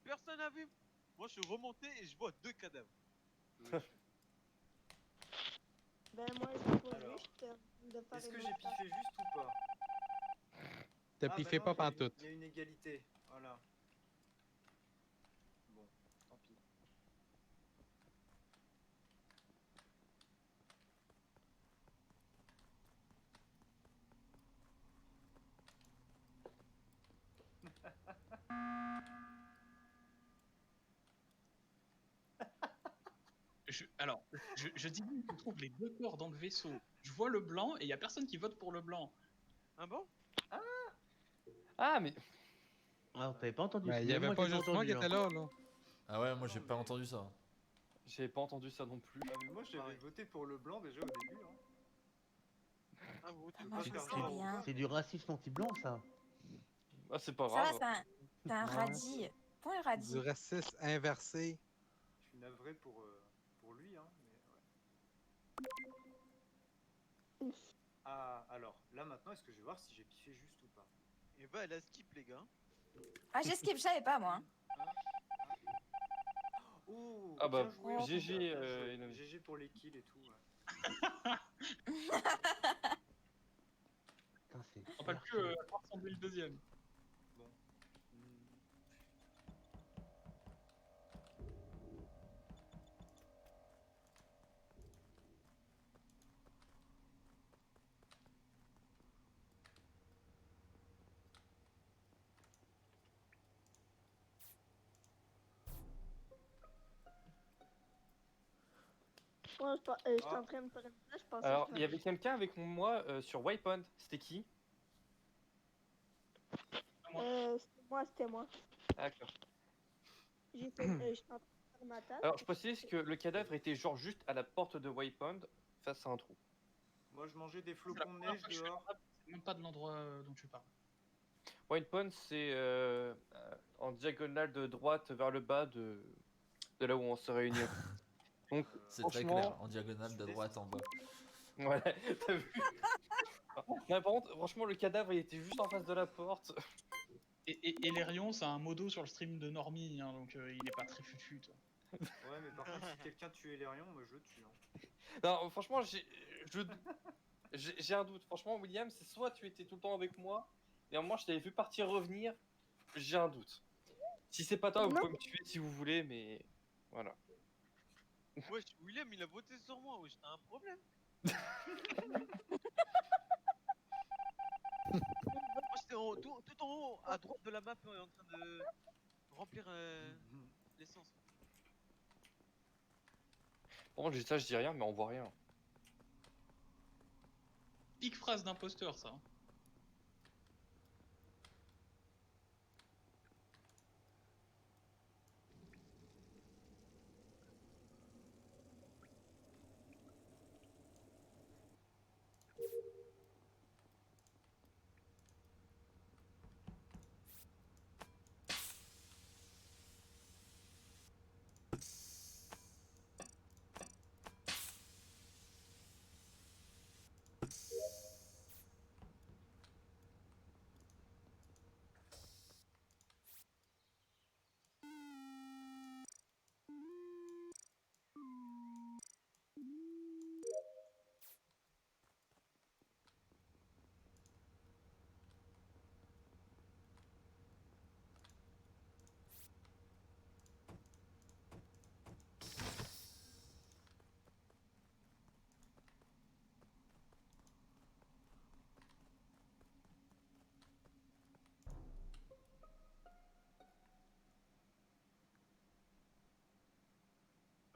Personne n'a vu. Moi, je suis remonté et je vois 2 cadavres. Ben moi, j'ai pas vu, Alors, j'étais en train de faire Est-ce une que autre j'ai piffé juste ou pas? T'as Ah, piffé bah pas non, pantoute. il y a une égalité, voilà. Bon, tant pis. Je dis je trouve les deux corps dans le vaisseau. Je vois le blanc et il y a personne qui vote pour le blanc. Ah bon? Ah, mais. Alors, t'avais pas entendu Ben, ça, il y même avait moi, pas j'ai juste moi qui entendu, était hein. là. Ah ouais, moi j'ai pas entendu ça. J'avais pas entendu ça non plus. Ah, mais moi j'avais voté pour le blanc déjà au début. Hein. Ah, vous votez Moi, pas je pour sais le blanc. bien. C'est du racisme anti-blanc, ça. Ah, c'est pas Ça va, grave. c'est un Ouais. radis. Point le radis. Du racisme inversé. Je suis navré pour lui, hein, mais ouais. Ah, alors, là maintenant, est-ce que je vais voir si j'ai piffé juste ou pas? Et bah, elle a skip, les gars. Ah, j'ai skip, je savais pas moi. Oh, Ah bah, bien joué, en tout GG, cas, bien joué. Inomi. GG pour les kills et tout. Ouais. Putain, c'est On parle clair, plus ça. avoir semblé le deuxième. Bon. Moi, j'étais en train de faire une place, je pensais Alors, que- il y avait quelqu'un avec moi sur Waypoint. C'était qui? C'était moi. Ah, d'accord. J'étais en train de faire ma tasse. Alors, je précise que le cadavre était genre juste à la porte de Waypoint, face à un trou. Moi, je mangeais des C'est la flocons de première neige fois que je fais dehors. la table, c'est même pas de l'endroit dont tu parles. Waypoint, c'est en diagonale de droite vers le bas de là où on se réunit. Donc, C'est très franchement, clair, en diagonale de droite en bas. voilà, t'as vu? Non, par contre, franchement, le cadavre il était juste en face de la porte. Et Lérion, c'est un modo sur le stream de Normie, hein, donc il est pas très fufu, toi. Ouais, mais par contre, si quelqu'un tuait Lérion, moi je le tue. Hein. Non, franchement, j'ai un doute. Franchement, William, c'est soit tu étais tout le temps avec moi, et à un moment je t'avais vu partir revenir, j'ai un doute. Si c'est pas toi, vous Non. pouvez me tuer si vous voulez, mais voilà. Wesh, William, il a voté sur moi. Wesh, t'as un problème? Moi, j'étais tout en haut, à droite de la map, en train de remplir l'essence. Bon, ça, je dis rien, mais on voit rien. Pique phrase d'imposteur, ça. Hein.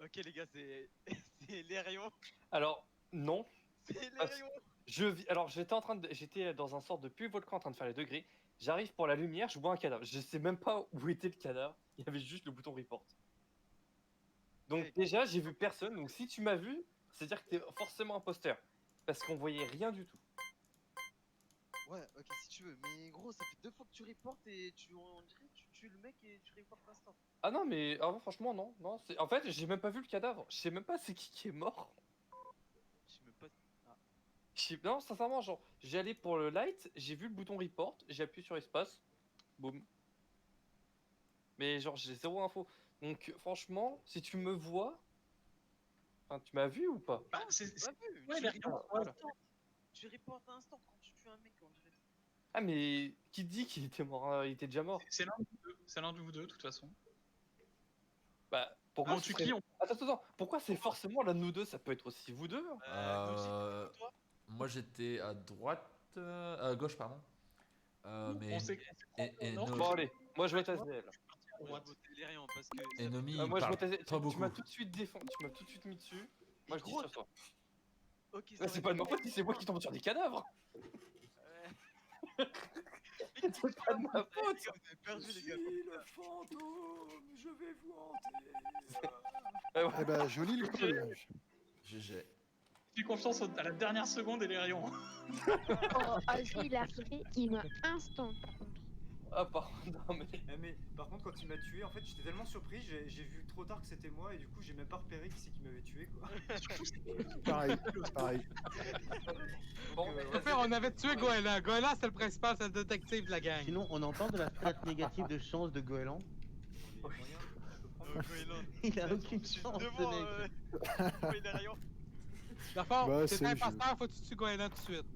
Ok les gars, c'est c'est Lérion. Alors, non. C'est Parce- Lérion. Alors, j'étais dans un sort de puits volcan en train de faire les degrés. J'arrive pour la lumière, je vois un cadavre. Je sais même pas où était le cadavre. Il y avait juste le bouton report. Donc déjà, j'ai vu personne. Donc si tu m'as vu, c'est-à-dire que t'es forcément imposteur. Parce qu'on voyait rien du tout. Ouais, ok si tu veux, mais gros, ça fait 2 fois que tu reportes et on dirait que tu tues le mec et tu reportes l'instant. Ah non, mais franchement, non. Non, en fait, j'ai même pas vu le cadavre. Je sais même pas c'est qui est mort. Je sais même pas. Ah. Non, sincèrement, genre, j'ai allé pour le light, j'ai vu le bouton report, j'ai appuyé sur espace, boum. Mais genre, j'ai zéro info. Donc, franchement, si tu me vois, enfin, tu m'as vu ou pas? Bah, Non, c'est. tu m'as vu, Ouais, tu Lérion, reportes voilà. instant. Tu reportes instant quand tu tues un mec, on dirait. Ah, mais qui dit qu'il était mort, il était déjà mort? C'est l'un de vous deux. C'est l'un de vous deux, de toute façon. Bah, pourquoi on ce tue serait- qui Attends, pourquoi c'est forcément l'un de nous deux? Ça peut être aussi vous deux, hein. Moi j'étais à droite, à gauche pardon. Mais On sait Enomi- Bon, allez, moi je vote Azael. Moi, je votais Lérion parce que. ça fait Enomi, Moi je parle vote Azael. pas Tu beaucoup. m'as tout de suite défendu, tu m'as tout de suite mis dessus. Moi je dis gros, sur toi. Ok, Bah, c'est pas de ma faute si c'est moi qui tombe sur des cadavres. C'est pas de ma faute. Vous avez perdu les gars. le fantôme, je vais vous hanter. Eh ben, joli le coup. GG. Fais confiance à la dernière seconde et Lérion. Oh, Azzy, il a fait, il m'a instant par contre. Ah, pardon, non mais. Mais par contre, quand il m'a tué, en fait, j'étais tellement surpris, j'ai vu trop tard que c'était moi et du coup, j'ai même pas repéré qui c'est qui m'avait tué quoi. Pareil, pareil. Bon, Au fait, on avait tué Goéland. Goéland, c'est le principal, c'est le détective de la gang. Sinon, on en parle de la stat négative de chance de Goéland. Il a aucune chance, ce mec. Lérion. D'abord, Bah, t'es c'est un le jeu. imposteur, faut que tu tues Goéland tout de suite.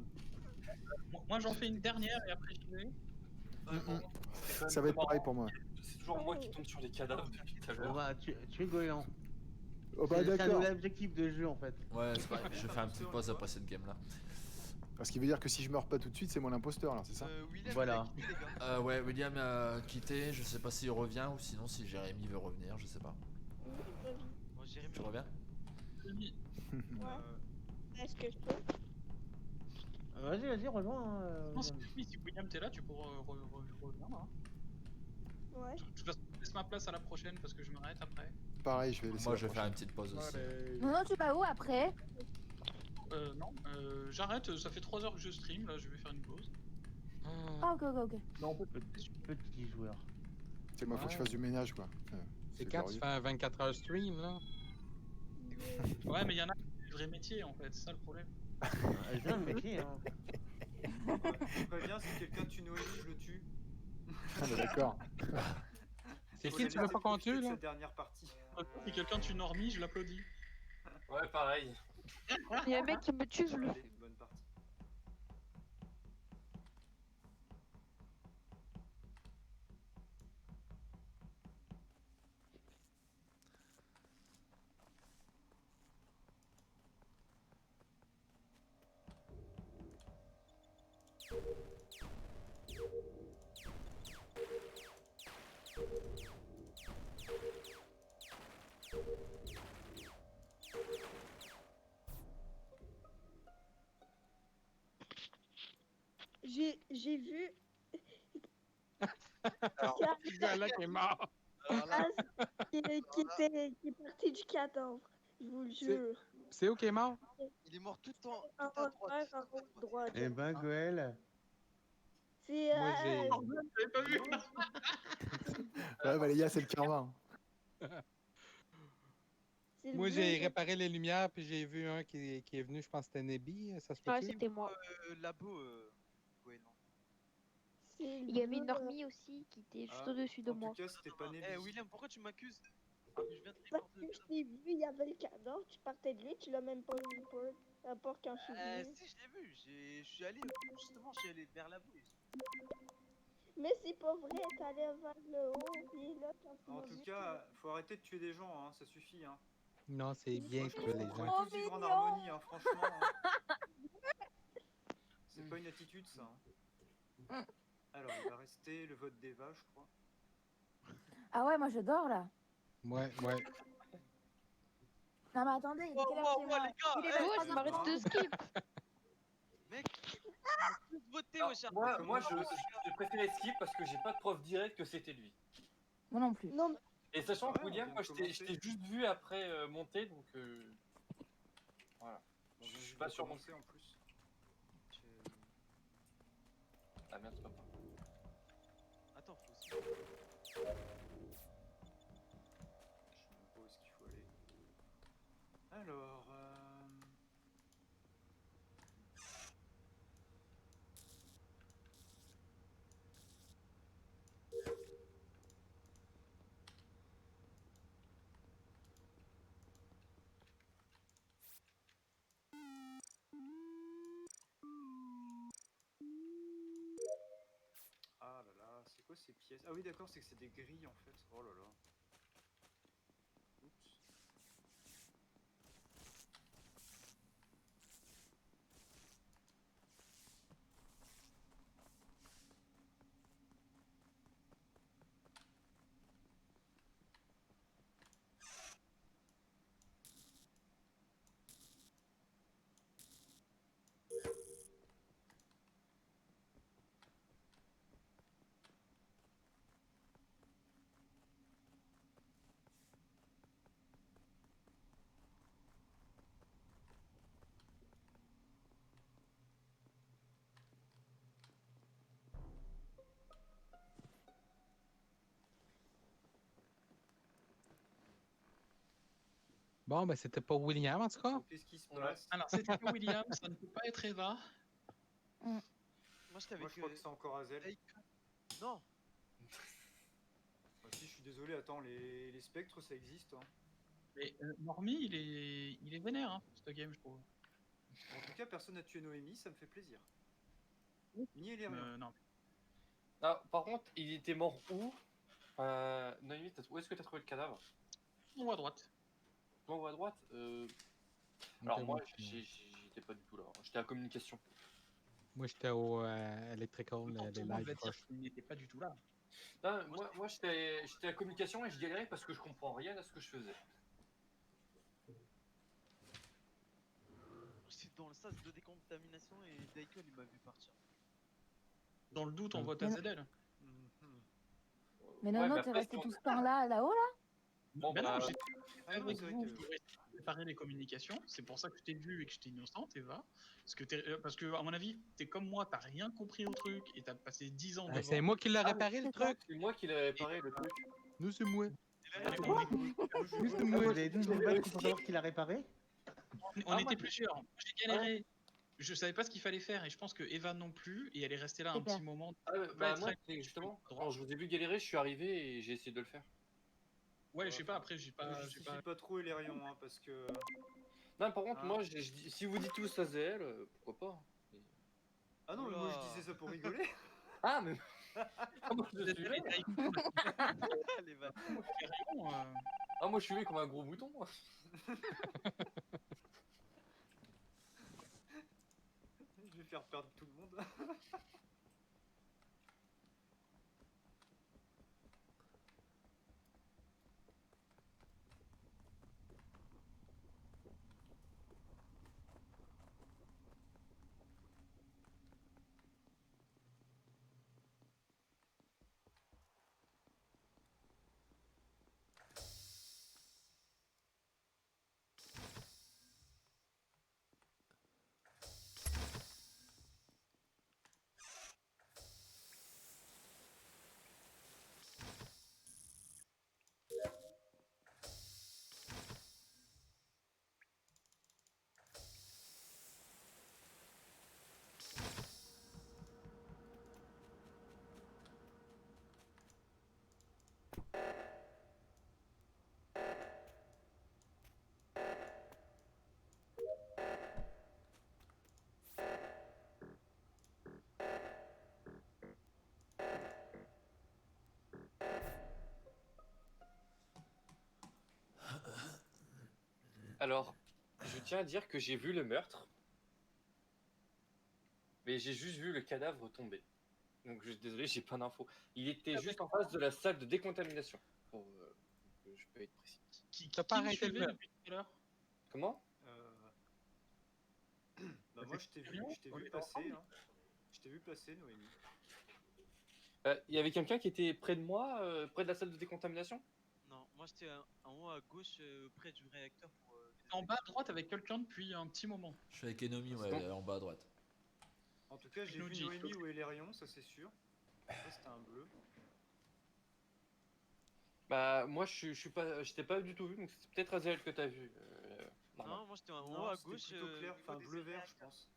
Moi, j'en fais une dernière et après j'y vais. Ça va être pareil pour moi. C'est toujours moi qui tombe sur les cadavres depuis tout à On l'heure. va tuer Goéland. Oh bah C'est un d'accord. nouvel objectif de jeu en fait. Ouais, c'est pareil. Je fais un petit pause après cette game là. Parce qu'il veut dire que si je meurs pas tout de suite, c'est moi l'imposteur là, c'est ça? William, Voilà. il a quitté, les gars. Ouais, William a quitté. Je sais pas s'il revient ou sinon si Jérémy veut revenir. Je sais pas. Bon, Jérémy. Tu reviens? Oui. Est-ce que je peux? Vas-y, rejoins. Non, si William t'es là, tu pourras revenir. Hein. Ouais. De toute façon, laisse ma place à la prochaine parce que je m'arrête après. Pareil, je vais laisser. Moi la je vais faire prochaine. une petite pause aussi. Non, tu vas où après? Non, j'arrête, ça fait 3 heures que je stream, là je vais faire une pause. Ah, ok. Non, petit joueur. C'est moi, faut que je fasse du ménage quoi. C'est quand tu glorieux. fais un 24 heures stream, là? Ouais, mais il y en a qui ont des vrais métiers en fait, c'est ça le problème. C'est un métier, hein. Je préviens, si quelqu'un tue Noémie, je le tue. Ah, bah, d'accord. C'est Faut qui la tu veux laisser pas qu'on profiter tue, de là? cette dernière partie. Si quelqu'un tue Normie, je l'applaudis. Ouais, pareil. Il y a un mec qui me tue, je le Allez, bonne partie. J'ai vu. Goéland qui est mort. Qui est parti du cadavre, je vous le jure. C'est où qui est mort? Il est mort tout en En haut droite. Eh ben, Goël. C'est. Moi, j'ai- J'avais pas vu. Ouais, bah les gars, c'est le karma. c'est le Moi, bleu. j'ai réparé les lumières, puis j'ai vu un qui est venu, je pense que c'était Nebi, ça se Ouais, peut-tu? c'était moi. Labo, Goéland. C'est le Il y avait bleu. Normie aussi qui était juste au-dessus de En moi. tout cas, c'était pas né. Eh, William, pourquoi tu m'accuses? Je viens de Parce reporter que le je t'ai vu, il y avait le cadavre, tu partais de lui, tu l'as même pas vu à part quand je suis venu. Si, je l'ai vu. Je suis allé, justement, je suis allé vers Labo. Mais c'est pas vrai, t'allais vers le haut, puis là, quand tu En m'as tout vu, cas, faut arrêter de tuer des gens, hein, ça suffit. Hein. Non, c'est bien que les On gens. va tous vivre en harmonie, hein, franchement. Hein. C'est pas une attitude, ça. Hein. Alors, il va rester le vote d'Eva, je crois. Ah ouais, moi je dors là. Ouais. Non, mais attendez, il est quelle heure chez moi? Il est Ouais, 23 ça m'arrête de skip. Mec, tous voter Alors, au char. moi je préférais skip parce que j'ai pas de preuve directe que c'était lui. Moi non plus. Non, Et sachant que Ouais, on William, vient moi de je commencer. t'ai juste vu après monter, donc voilà. Donc, je suis pas sûr non commencer plus. en plus. Ah merde, c'est pas grave. Attends, faut aussi. Je sais même pas où est-ce qu'il faut aller. Alors. Ah là là, c'est quoi ces pièces? Ah oui, d'accord, c'est que c'est des grilles en fait. Oh là là. Oups. Bon, ben c'était pas William en tout cas. Qu'est-ce qui se Ouais. passe? Alors, c'était pas William, ça ne peut pas être Eva. Moi, j'étais avec. Moi, je crois que c'est encore Azel. Non. Ah, si, je suis désolé, attends, les spectres, ça existe. Hein. Mais Normie, il est vénère, hein, cette game, je trouve. En tout cas, personne n'a tué Noémie, ça me fait plaisir. Ni Elérion. Non. Ah, par contre, il était mort où Noémie, où est-ce que t'as trouvé le cadavre? On voit à droite. Toi, on voit à droite Alors moi, j'étais pas du tout là. J'étais à communication. Moi, j'étais au Electrical, Autant les tout le monde va live dire rush. qu'il n'était pas du tout là. Non, moi j'étais à communication et je galérais parce que je comprends rien à ce que je faisais. J'étais dans le sas de décontamination et Daikon il m'a vu partir. Dans le doute, on vote à ZL. Mais non, Ouais, non, mais t'es après, resté si on- tout ce temps-là, là-haut, là? Bon, Ben bah, non, j'étais Ah non, avec c'est vrai vous que- pour préparer les communications. C'est pour ça que je t'ai vu et que j'étais innocente, Eva. Parce que, à mon avis, t'es comme moi, t'as rien compris au truc et t'as passé 10 ans devant. C'est moi qui l'ai réparé le truc. c'est moi qui l'ai réparé le truc. Nous, c'est moi. Juste moi, vous avez 12 balles pour savoir qui l'a réparé. On était plusieurs. J'ai galéré. Je savais pas ce qu'il fallait faire et je pense que Eva non plus. Et elle est restée là un petit moment. Bah, moi, justement, quand je vous ai vu galérer, je suis arrivé et j'ai essayé de le faire. Ouais, je sais pas, après, j'ai Ne pas. justifie pas trop Elérion, hein, parce que. Non, par contre, Hein moi, si vous dites tous AZL, pourquoi pas. Ah non, mais moi je disais ça pour rigoler. Ah, mais. Ah, moi, je suis là. Les vannes. Ah, moi, je suis vu comme un gros mouton, moi. Je vais faire perdre tout le monde. Alors, je tiens à dire que j'ai vu le meurtre, mais j'ai juste vu le cadavre tomber. Donc, désolé, j'ai pas d'infos. Il était juste en face de la salle de décontamination. Pour que je peux être précis. Qui T'as pas me arrêté le suivait meurtre. depuis tout à l'heure Comment? Bah moi je t'ai vu passer, hein. Je t'ai vu passer, Noémie. Il y avait quelqu'un qui était près de moi, près de la salle de décontamination? Non, moi j'étais en haut à gauche, près du réacteur pour. En bas à droite avec quelqu'un depuis un petit moment. Je suis avec Enomi, ouais, bon. en bas à droite. En tout cas, j'ai vu Technologie. Noémie ou Elérion, ça c'est sûr. Ça c'était un bleu. Bah moi j'étais pas du tout vu, donc c'est peut-être Azael que t'as vu. Normal. Non, moi j'étais en haut Non, à c'était gauche. plutôt clair, au niveau enfin des bleu-vert, je réacteurs. pense.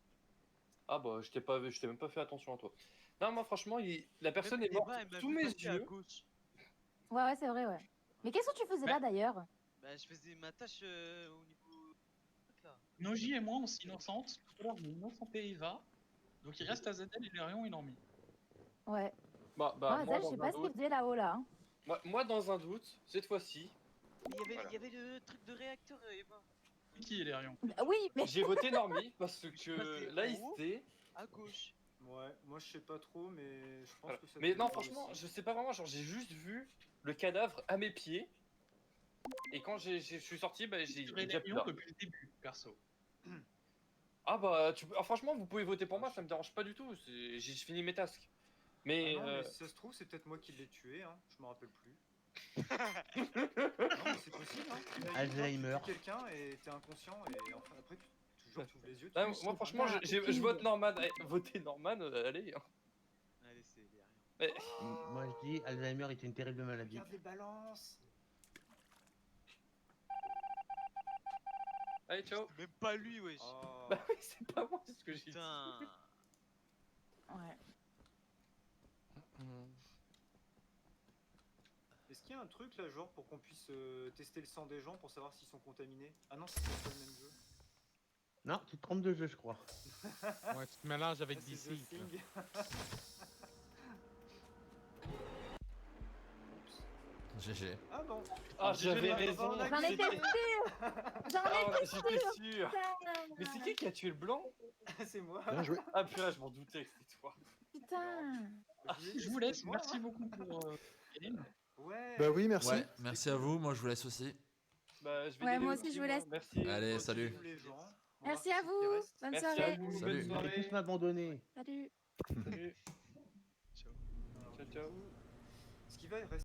Ah bah je t'ai même pas fait attention à toi. Non, moi franchement, la personne Même est morte Eva, elle m'a sous vu mes passer à yeux. gauche. Ouais, c'est vrai, ouais. Mais qu'est-ce que tu faisais là d'ailleurs? Bah, je faisais ma tâche au niveau. Là. Noji et moi, on s'innocente. Tout à l'heure, j'ai innocenté Eva. Donc il reste Azadel, Ilerion et Normie. Ouais. Bah, Moi, moi, Azel, je sais dans pas un ce qu'il doute, faisait là-haut là. Hein. moi, dans un doute, cette fois-ci, Mais il y avait le truc de réacteur, Eva. Qui Ilerion? Oui, mais. j'ai voté Normie parce Je suis que passé en l'AIST. à gauche. Ouais, moi je sais pas trop, mais je pense Voilà. que ça Mais devait non, être moi franchement, aussi. je sais pas vraiment, genre j'ai juste vu le cadavre à mes pieds. Et quand je suis sorti, bah j'ai Sur déjà Ilerion pleuré. depuis le début, perso. Ah bah, franchement, vous pouvez voter pour moi, ça me dérange pas du tout. J'ai fini mes tasks. Mais, Ah non, mais si ça se trouve, c'est peut-être moi qui l'ai tué, hein. Je me rappelle plus. Non, mais c'est possible, hein. Alzheimer. Tu tues quelqu'un et t'es inconscient et enfin après, toujours tu ouvres les yeux. là, Tu moi franchement, je vote Norman. Allez, votez Norman, allez. Hein. Allez, c'est rien. Mais- Moi je dis, Alzheimer est une terrible maladie. Regarde les balances. Allez, ciao. C'était même pas lui, wesh. Oh. Bah oui, c'est pas moi, c'est ce que j'ai dit. Putain. Ouais. Est-ce qu'il y a un truc là, genre pour qu'on puisse tester le sang des gens pour savoir s'ils sont contaminés? Ah non, c'est pas le même jeu. Non, tu te trompes de jeu, je crois. Ouais, tu te mélanges avec Ah, c'est DC. The Thing. GG. Ah bon. Ah, j'avais raison. J'en étais sûre. J'en étais J'étais sûr. sûre. Mais c'est qui a tué le blanc? C'est moi. Bien joué. Ah purée, je m'en doutais que c'était toi. Putain. Je vous laisse, merci beaucoup pour Hélène. Ouais. Bah oui, merci. Ouais, merci à vous. Moi, je vous laisse aussi. Bah, je vais y Ouais, aller moi aussi, je vous laisse. Merci. Allez, salut. Les gens. On Merci va à voir qui vous. reste. Bonne Merci à soirée. vous. Salut. Bonne Vous allez soirée. tous m'abandonner. Salut. Salut. Ciao. Ciao, ciao. Ce qui va rester.